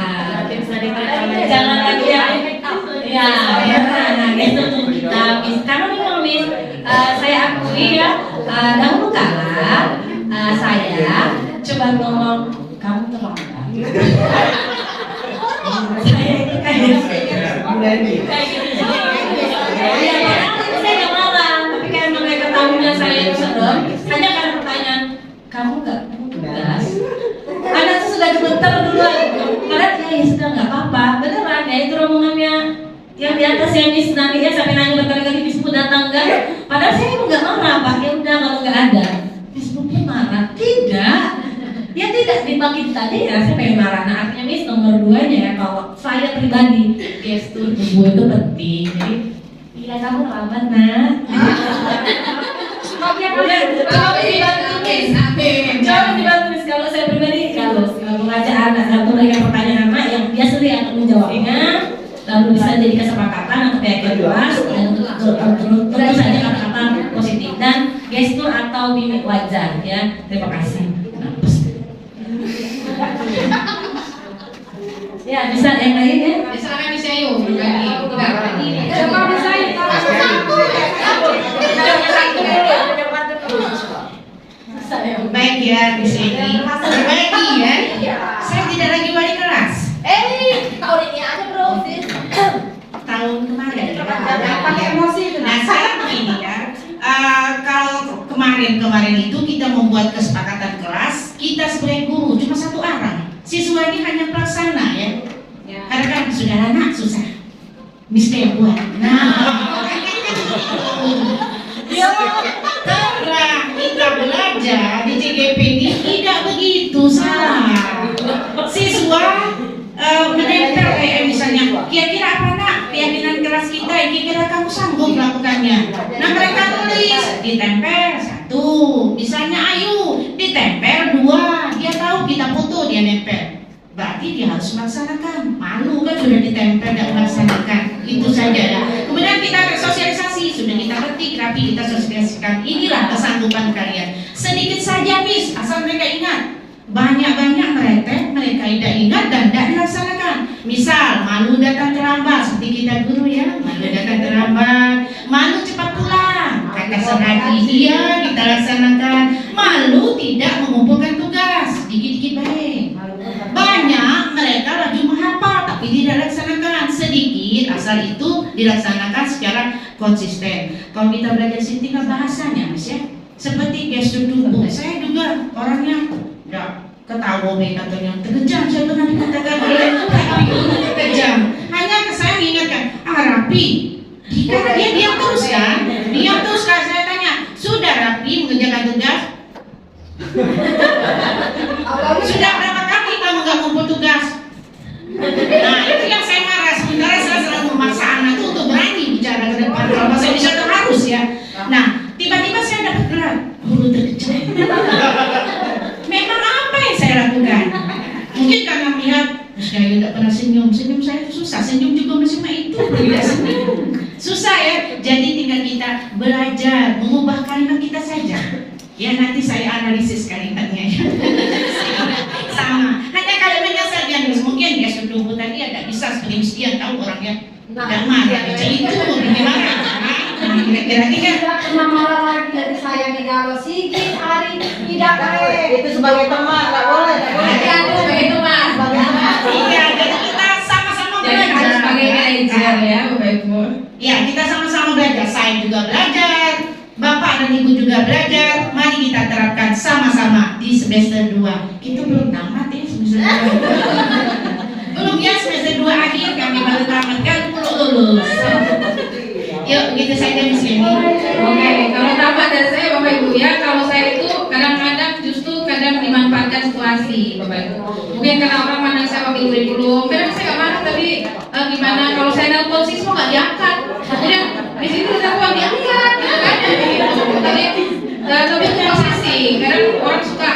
Jangan lagi ya gestur tubuh kita Miss. Karena memang Miss, saya akui ya dahulu kala saya coba ngomong kamu terlambat. Saya itu kayak saya nggak marah, tapi karena mereka tahunya saya itu sedang, hanya karena pertanyaan, kamu nggak tugas? Anak tuh sudah gemeter duluan, karena ya sudah nggak apa-apa, beneran ya itu rombongannya yang di atas yang Miss nanti ya sampai nanya berkali-kali Miss Puput datang nggak? Padahal saya itu nggak marah, Pak, ya udah kalau nggak ada, Miss Puput marah, tidak. Ya tidak, dibagi tadi ya saya pengen marah. Nah artinya Miss nomor 2-nya ya, kalau saya pribadi gestur tubuh itu penting. Jadi iya kamu lambat nak. Coba dibantu Miss, coba dibantu Miss. Kalau saya pribadi kalau mengajak anak atau memberikan pertanyaan anak yang dia sendiri akan menjawabnya, lalu bisa jadi kesepakatan atau keyakinan luas dan tentu saja kata-kata positif dan gestur atau mimik wajah ya. Terima kasih. Ya bisa yang lain ya. Silakan Miss Ayu berbagi. Coba bisa Baik ya di sini. Berbagi ya. Saya tidak lagi wali kelas. tahun ini aja bro. Tahun kemarin. Pakai emosi itu. Nah saya begini ya. Kalau kemarin itu kita membuat kesepakatan kelas, kita sebagai guru cuma satu arah, siswa ini hanya pelaksana ya. Karena kan sudah anak susah, Miss yang buat. Nah, setelah kita belajar di CGP ini tidak begitu salah. Siswa menempel kayak misalnya, kira-kira apa nak keyakinan kelas kita, kira-kira kamu sanggup melakukannya. Nah mereka tulis, ditempel 1, misalnya Ayu, ditempel 2, dia tahu kita foto, dia nempel. Berarti dia harus melaksanakan. Malu kan sudah ditempel dan melaksanakan, itu saja ya. Kemudian kita sosialisasi, sudah kita ketik rapi, kita sosialisasikan. Inilah kesanggupan kalian. Sedikit saja Miss, asal mereka ingat. Banyak-banyak mereka tidak ingat dan tidak dilaksanakan. Misal, malu datang terlambat, seperti kita guru ya, malu datang terlambat, malu cepat pulang, kata sengaja iya kita laksanakan. Malu tidak mengumpulkan tugas, dikit-dikit baik. Banyak mereka lagi menghafal tapi tidak laksanakan, sedikit asal itu dilaksanakan secara konsisten. Kalau kita belajar tingkat bahasanya, Mas ya, seperti gestur tubuh. Saya juga orangnya tidak ketawa katanya terkejam, saya pernah dikatakan oleh terkejam. Hanya saya mengingatkan, rapi. Karena dia diam terus kan, saya tanya, sudah rapi mengerjakan tugas? Sudah berapa kali kamu gak ngumpul tugas? Nah itu yang saya marah. Sementara saya selalu memaksa anak itu untuk berani bicara ke depan. Kalau bahasa Indonesia itu harus ya. Nah tiba-tiba saya dapat gerak, hulu terkejam. Memang apa yang saya lakukan? Mungkin karena melihat saya tidak pernah senyum saya itu susah, senyum juga masih itu tidak senyum, susah ya. Jadi tinggal kita belajar mengubah kalimat kita saja. Ya nanti saya analisis kalimatnya ya. Sama. Hanya kalimatnya saja. Mungkin ya tubuh tadi ada bisa seperti mesti tahu orangnya tidak marah. Jadi itu bagaimana? Kira-kira pernah marah lagi dari saya nih kalau Sigit hari tidak boleh. Itu sebagai teman nggak boleh. Itu sebagai teman. Iya, jadi kita sama-sama belajar. Jadi sebagai manajer ya, Bapak Ibu. Ya kita sama-sama belajar. Saya juga belajar. Bapak dan Ibu juga belajar. Mari kita terapkan sama-sama di semester 2. Kita belum tamat ya semester 2. Belum ya semester 2 akhir kami baru tamat kan belum lulus. Yuk gitu saja Miss Leni. Oke, kalau tamat dari saya Bapak Ibu ya, kalau saya itu kadang-kadang justru dimanfaatkan situasi Bapak Ibu. Mungkin karena orang mandang saya wakil kurikulum, kadang saya nggak marah tapi gimana kalau saya nelpon siswa nggak diangkat. Kemudian di situ telepon diangkat, gitu kan? Jadi lebih ke posisi. Kadang orang suka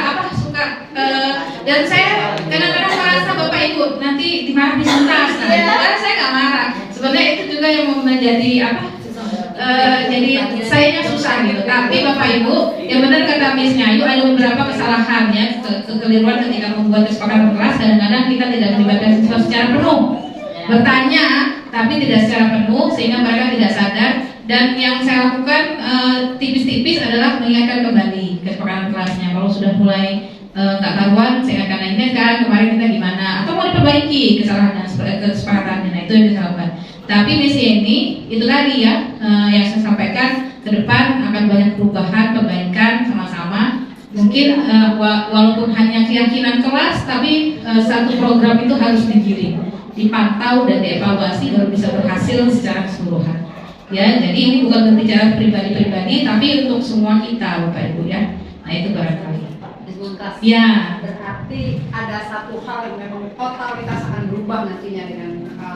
dan saya kadang-kadang merasa Bapak Ibu nanti dimarah di tuntas. Karena saya nggak marah. Sebenarnya itu juga yang menjadi jadi sayanya susah gitu. Tapi Bapak Ibu, yang benar kata Miss Nyayu, ada beberapa kesalahan ya, kekeliruan ketika membuat kesepakatan kelas. Kadang-kadang kita tidak melibatkan siswa secara penuh, bertanya tapi tidak secara penuh sehingga mereka tidak sadar. Dan yang saya lakukan tipis-tipis adalah mengingatkan kembali kesepakatan kelasnya. Kalau sudah mulai nggak karuan, saya akan ingatkan kemarin kita gimana, atau mau diperbaiki kesalahan kesepakatannya. Nah itu yang saya lakukan. Tapi misi ini itu tadi ya yang saya sampaikan, ke depan akan banyak perubahan, perbaikan sama-sama. Mungkin walaupun hanya keyakinan kelas, tapi satu program itu harus digiring, dipantau dan dievaluasi baru bisa berhasil secara keseluruhan. Ya, jadi ini bukan berbicara pribadi-pribadi, tapi untuk semua kita, Bapak Ibu ya. Nah itu barangkali. Ya. Berarti ada satu hal yang memang totalitas akan berubah nantinya dengan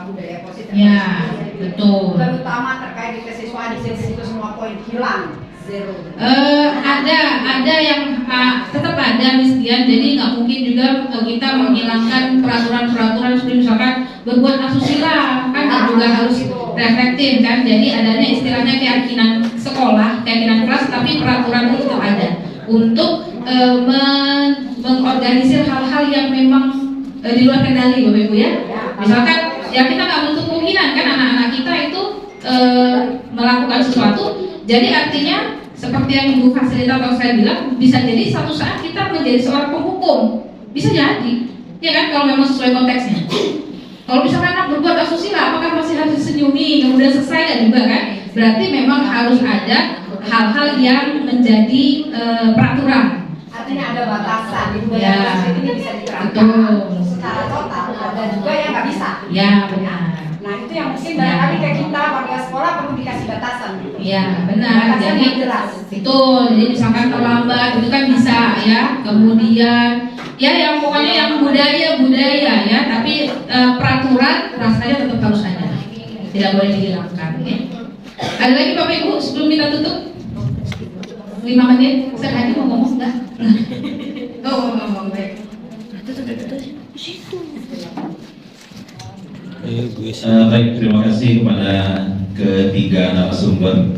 budaya positif. Ya, betul. Terutama terkait di kesiswaan di situ semua poin hilang. Zero. Ada yang tetap ada Miss Dian, jadi nggak mungkin juga kita menghilangkan peraturan-peraturan seperti misalkan berbuat asusila kan juga harus reflektif kan. Jadi adanya istilahnya keyakinan sekolah, keyakinan kelas, tapi peraturan itu tetap ada untuk mengorganisir hal-hal yang memang di luar kendali Bapak Ibu ya. Misalkan ya kita nggak menutup kemungkinan kan anak-anak kita itu melakukan sesuatu. Jadi artinya seperti yang Ibu fasilitator saya bilang, bisa jadi satu saat kita menjadi seorang penghukum, bisa jadi, ya kan kalau memang sesuai konteksnya. Kalau misalkan anak berbuat asusila, apakah masih harus disenyumi kemudian selesai kan juga kan? Berarti memang harus ada hal-hal yang menjadi peraturan. Artinya ada batasan di budaya Ya. kelas ini bisa diterapkan Betul. secara total, ada juga yang nggak bisa. Ya, benar. Nah itu yang mungkin barangkali kayak kita warga sekolah perlu dikasih batasan. Ya, benar. Batasan Jadi yang jelas. betul. Jadi misalkan terlambat itu kan bisa ya. Kemudian ya yang pokoknya yang budaya ya, tapi peraturan rasanya tetap harus ada. Tidak boleh dihilangkan ya. Ada lagi Bapak Ibu sebelum kita tutup? 5 menit. Ustaz Hadi mau ngomong enggak? Oh, ngomong baik. Baik, terima kasih kepada ketiga narasumber.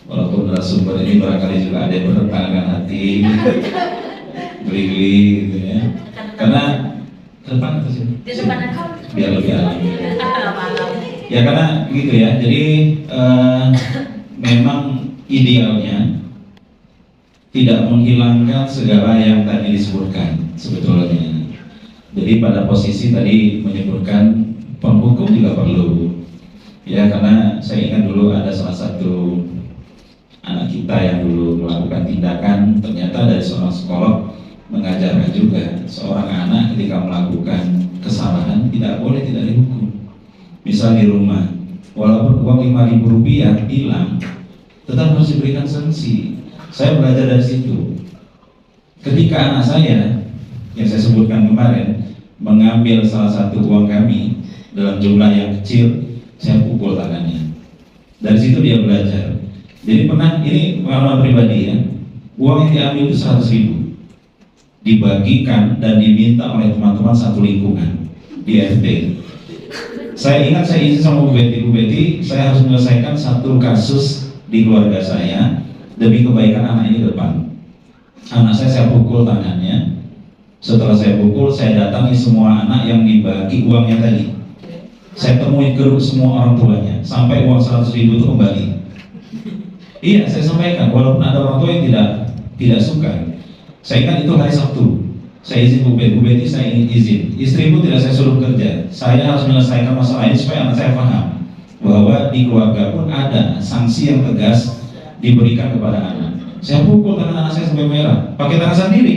Walaupun narasumber ini barangkali juga ada yang bertentangan dengan hati, geli-geli gitu ya. Karena ke depan atau sini? Biar lebih alami. Ya karena gitu ya. Jadi memang idealnya tidak menghilangkan segala yang tadi disebutkan sebetulnya. Jadi pada posisi tadi menyebutkan penghukum juga perlu, ya karena saya ingat dulu ada salah satu anak kita yang dulu melakukan tindakan, ternyata dari seorang psikolog mengajarkan juga seorang anak ketika melakukan kesalahan tidak boleh tidak dihukum. Misal di rumah, walaupun uang Rp5.000 hilang, tetap harus diberikan sanksi. Saya belajar dari situ. Ketika anak saya yang saya sebutkan kemarin mengambil salah satu uang kami dalam jumlah yang kecil, saya pukul tangannya. Dari situ dia belajar. Jadi pernah, ini pengalaman pribadi ya, uang yang diambil itu 100.000 dibagikan dan diminta oleh teman-teman satu lingkungan di FT. Saya ingat saya izin sama Bu Betty, saya harus menyelesaikan satu kasus di keluarga saya demi kebaikan anak ini ke depan. Anak saya pukul tangannya. Setelah saya pukul, saya datangi semua anak yang dibagi uangnya tadi. Saya temui geruk semua orang tuanya sampai uang 100.000 itu kembali. Iya, saya sampaikan walaupun ada orang tua yang tidak suka. Saya ingat itu hari Sabtu. Saya izin Bu Betty, saya ingin izin. Istrimu tidak saya suruh kerja. Saya harus menyelesaikan masalah ini supaya anak saya paham bahwa di keluarga pun ada sanksi yang tegas diberikan kepada anak. Saya pukul tangan anak saya sampai merah, pakai tangan sendiri.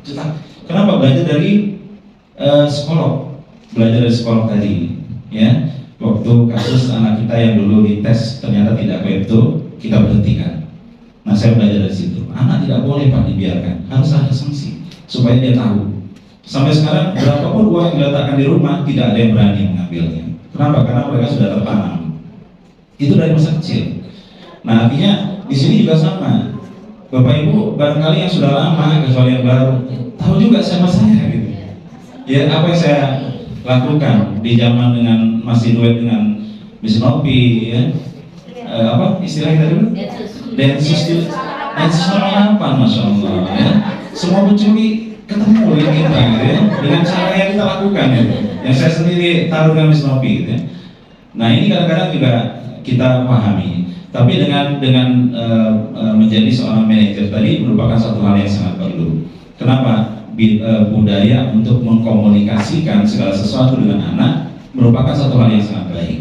Cetak. Kenapa? Belajar dari psikolog, belajar dari psikolog tadi, ya. Waktu kasus anak kita yang dulu dites ternyata tidak klepto, kita berhentikan. Nah, saya belajar dari situ. Anak tidak boleh Pak dibiarkan, harus ada sanksi supaya dia tahu. Sampai sekarang berapapun uang yang diletakkan di rumah tidak ada yang berani mengambilnya. Kenapa? Karena mereka sudah tertanam. Itu dari masa kecil. Nah, artinya di sini juga sama. Bapak Ibu barangkali yang sudah lama, kecuali yang baru, tahu juga sama saya gitu. Ya apa yang saya lakukan di zaman dengan masih duet dengan Miss Nopi, ya. Apa istilahnya tadi? Densus 8, Masya Allah. Ya. Semua pencuri ketemu dengan kita, gitu ya, dengan cara yang kita lakukan, gitu. Yang saya sendiri taruh dengan Miss Nopi, gitu ya. Nah ini kadang-kadang juga kita pahami. Tapi dengan menjadi seorang manajer tadi merupakan satu hal yang sangat perlu. Kenapa? Budaya untuk mengkomunikasikan segala sesuatu dengan anak merupakan satu hal yang sangat baik.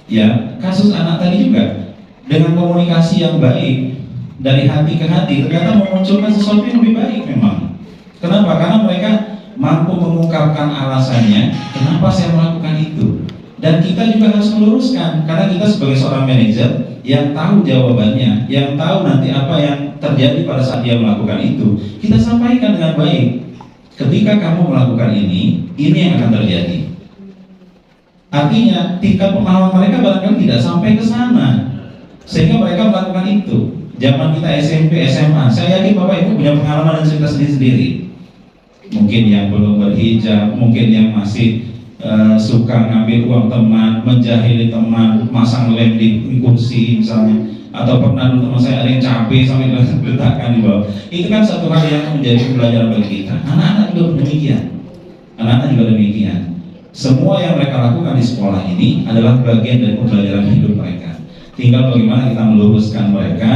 Ya, kasus anak tadi juga dengan komunikasi yang baik dari hati ke hati ternyata memunculkan sesuatu yang lebih baik memang. Kenapa? Karena mereka mampu mengungkapkan alasannya kenapa saya melakukan itu. Dan kita juga harus meluruskan karena kita sebagai seorang manajer yang tahu jawabannya, yang tahu nanti apa yang terjadi pada saat dia melakukan itu, kita sampaikan dengan baik. Ketika kamu melakukan ini yang akan terjadi. Artinya tingkat pemahaman mereka barangkali tidak sampai ke sana, sehingga mereka melakukan itu. Zaman kita SMP, SMA, saya yakin Bapak Ibu punya pengalaman dan cerita sendiri. Mungkin yang belum berhijab, mungkin yang masih suka ngambil uang teman, menjahili teman, masang lem di kursi misalnya, atau pernah dulu teman saya ada yang cabai sampai letakkan di bawah. Itu kan satu hal yang menjadi pelajaran bagi kita. Anak-anak juga demikian. Anak-anak juga demikian. Semua yang mereka lakukan di sekolah ini adalah bagian dari pembelajaran hidup mereka. Tinggal bagaimana kita meluruskan mereka.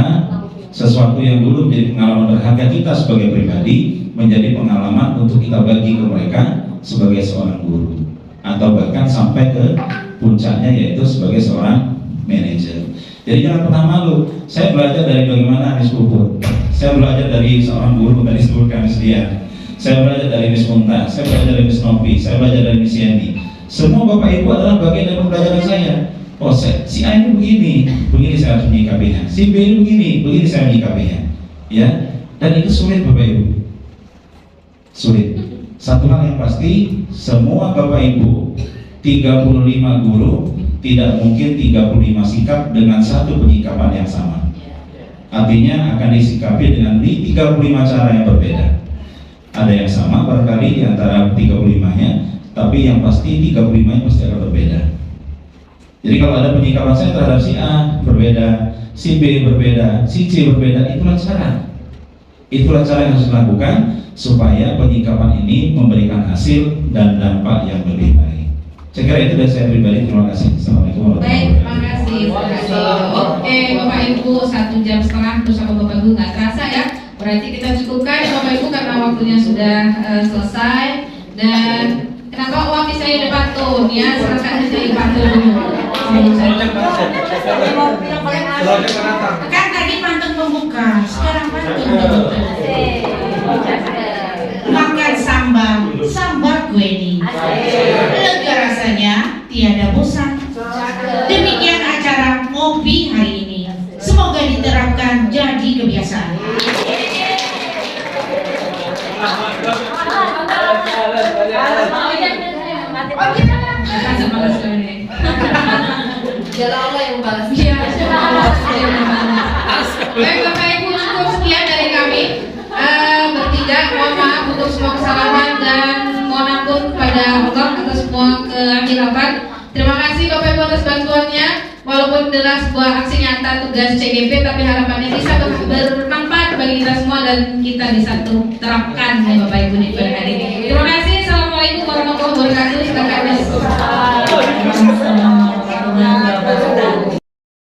Sesuatu yang dulu menjadi pengalaman berharga kita sebagai pribadi menjadi pengalaman untuk kita bagi ke mereka sebagai seorang guru, atau bahkan sampai ke puncaknya yaitu sebagai seorang manajer. Jadi jangan pernah malu. Saya belajar dari bagaimana Miss Puput. Saya belajar dari seorang guru tadi sebutkan Miss Dian. Saya belajar dari Miss Munta. Saya belajar dari Miss Novi. Saya belajar dari Miss Yanti. Semua Bapak Ibu adalah bagian dari pembelajaran saya. Oh, si A ini begini saya harus menyikapinya. Si B ini begini saya menyikapinya. Ya, dan itu sulit Bapak Ibu. Sulit. Satu hal yang pasti, semua Bapak Ibu 35 guru tidak mungkin 35 sikap dengan satu penyikapan yang sama. Artinya akan disikapi dengan 35 cara yang berbeda. Ada yang sama barangkali di antara 35-nya, tapi yang pasti 35-nya pasti akan berbeda. Jadi kalau ada penyikapan saya terhadap si A berbeda, si B berbeda, si C berbeda, itulah cara. Itulah cara yang harus dilakukan supaya penyikapan ini memberikan hasil dan dampak yang lebih baik. Saya kira itu dari saya pribadi. Terima kasih. Assalamualaikum warahmatullahi wabarakatuh. Baik, terima kasih. Oke, Bapak Ibu, 1,5 jam bersama Bapak Ibu nggak terasa ya. Berarti kita cukupkan Bapak Ibu karena waktunya sudah selesai. Dan kenapa uang misalnya dipantun ya? Silakan misalnya dipantun dulu. Kan tadi pantun pembuka, sekarang pantun penutup. Makan sambal kue ini, lega rasanya, tiada bosan. Demikian acara ngopi hari ini. Semoga diterapkan jadi kebiasaan. Biarlah Allah yang membalas. Baik Bapak Ibu, cukup sekian dari kami bertiga. Mohon maaf untuk semua kesalahan dan mohon ampun kepada Allah atas semua kekhilafan. Terima kasih Bapak Ibu atas bantuannya. Walaupun adalah sebuah aksi nyata tugas CGP, tapi harapannya bisa bermanfaat bagi kita semua dan kita bisa terapkan ya Bapak Ibu di hari ini.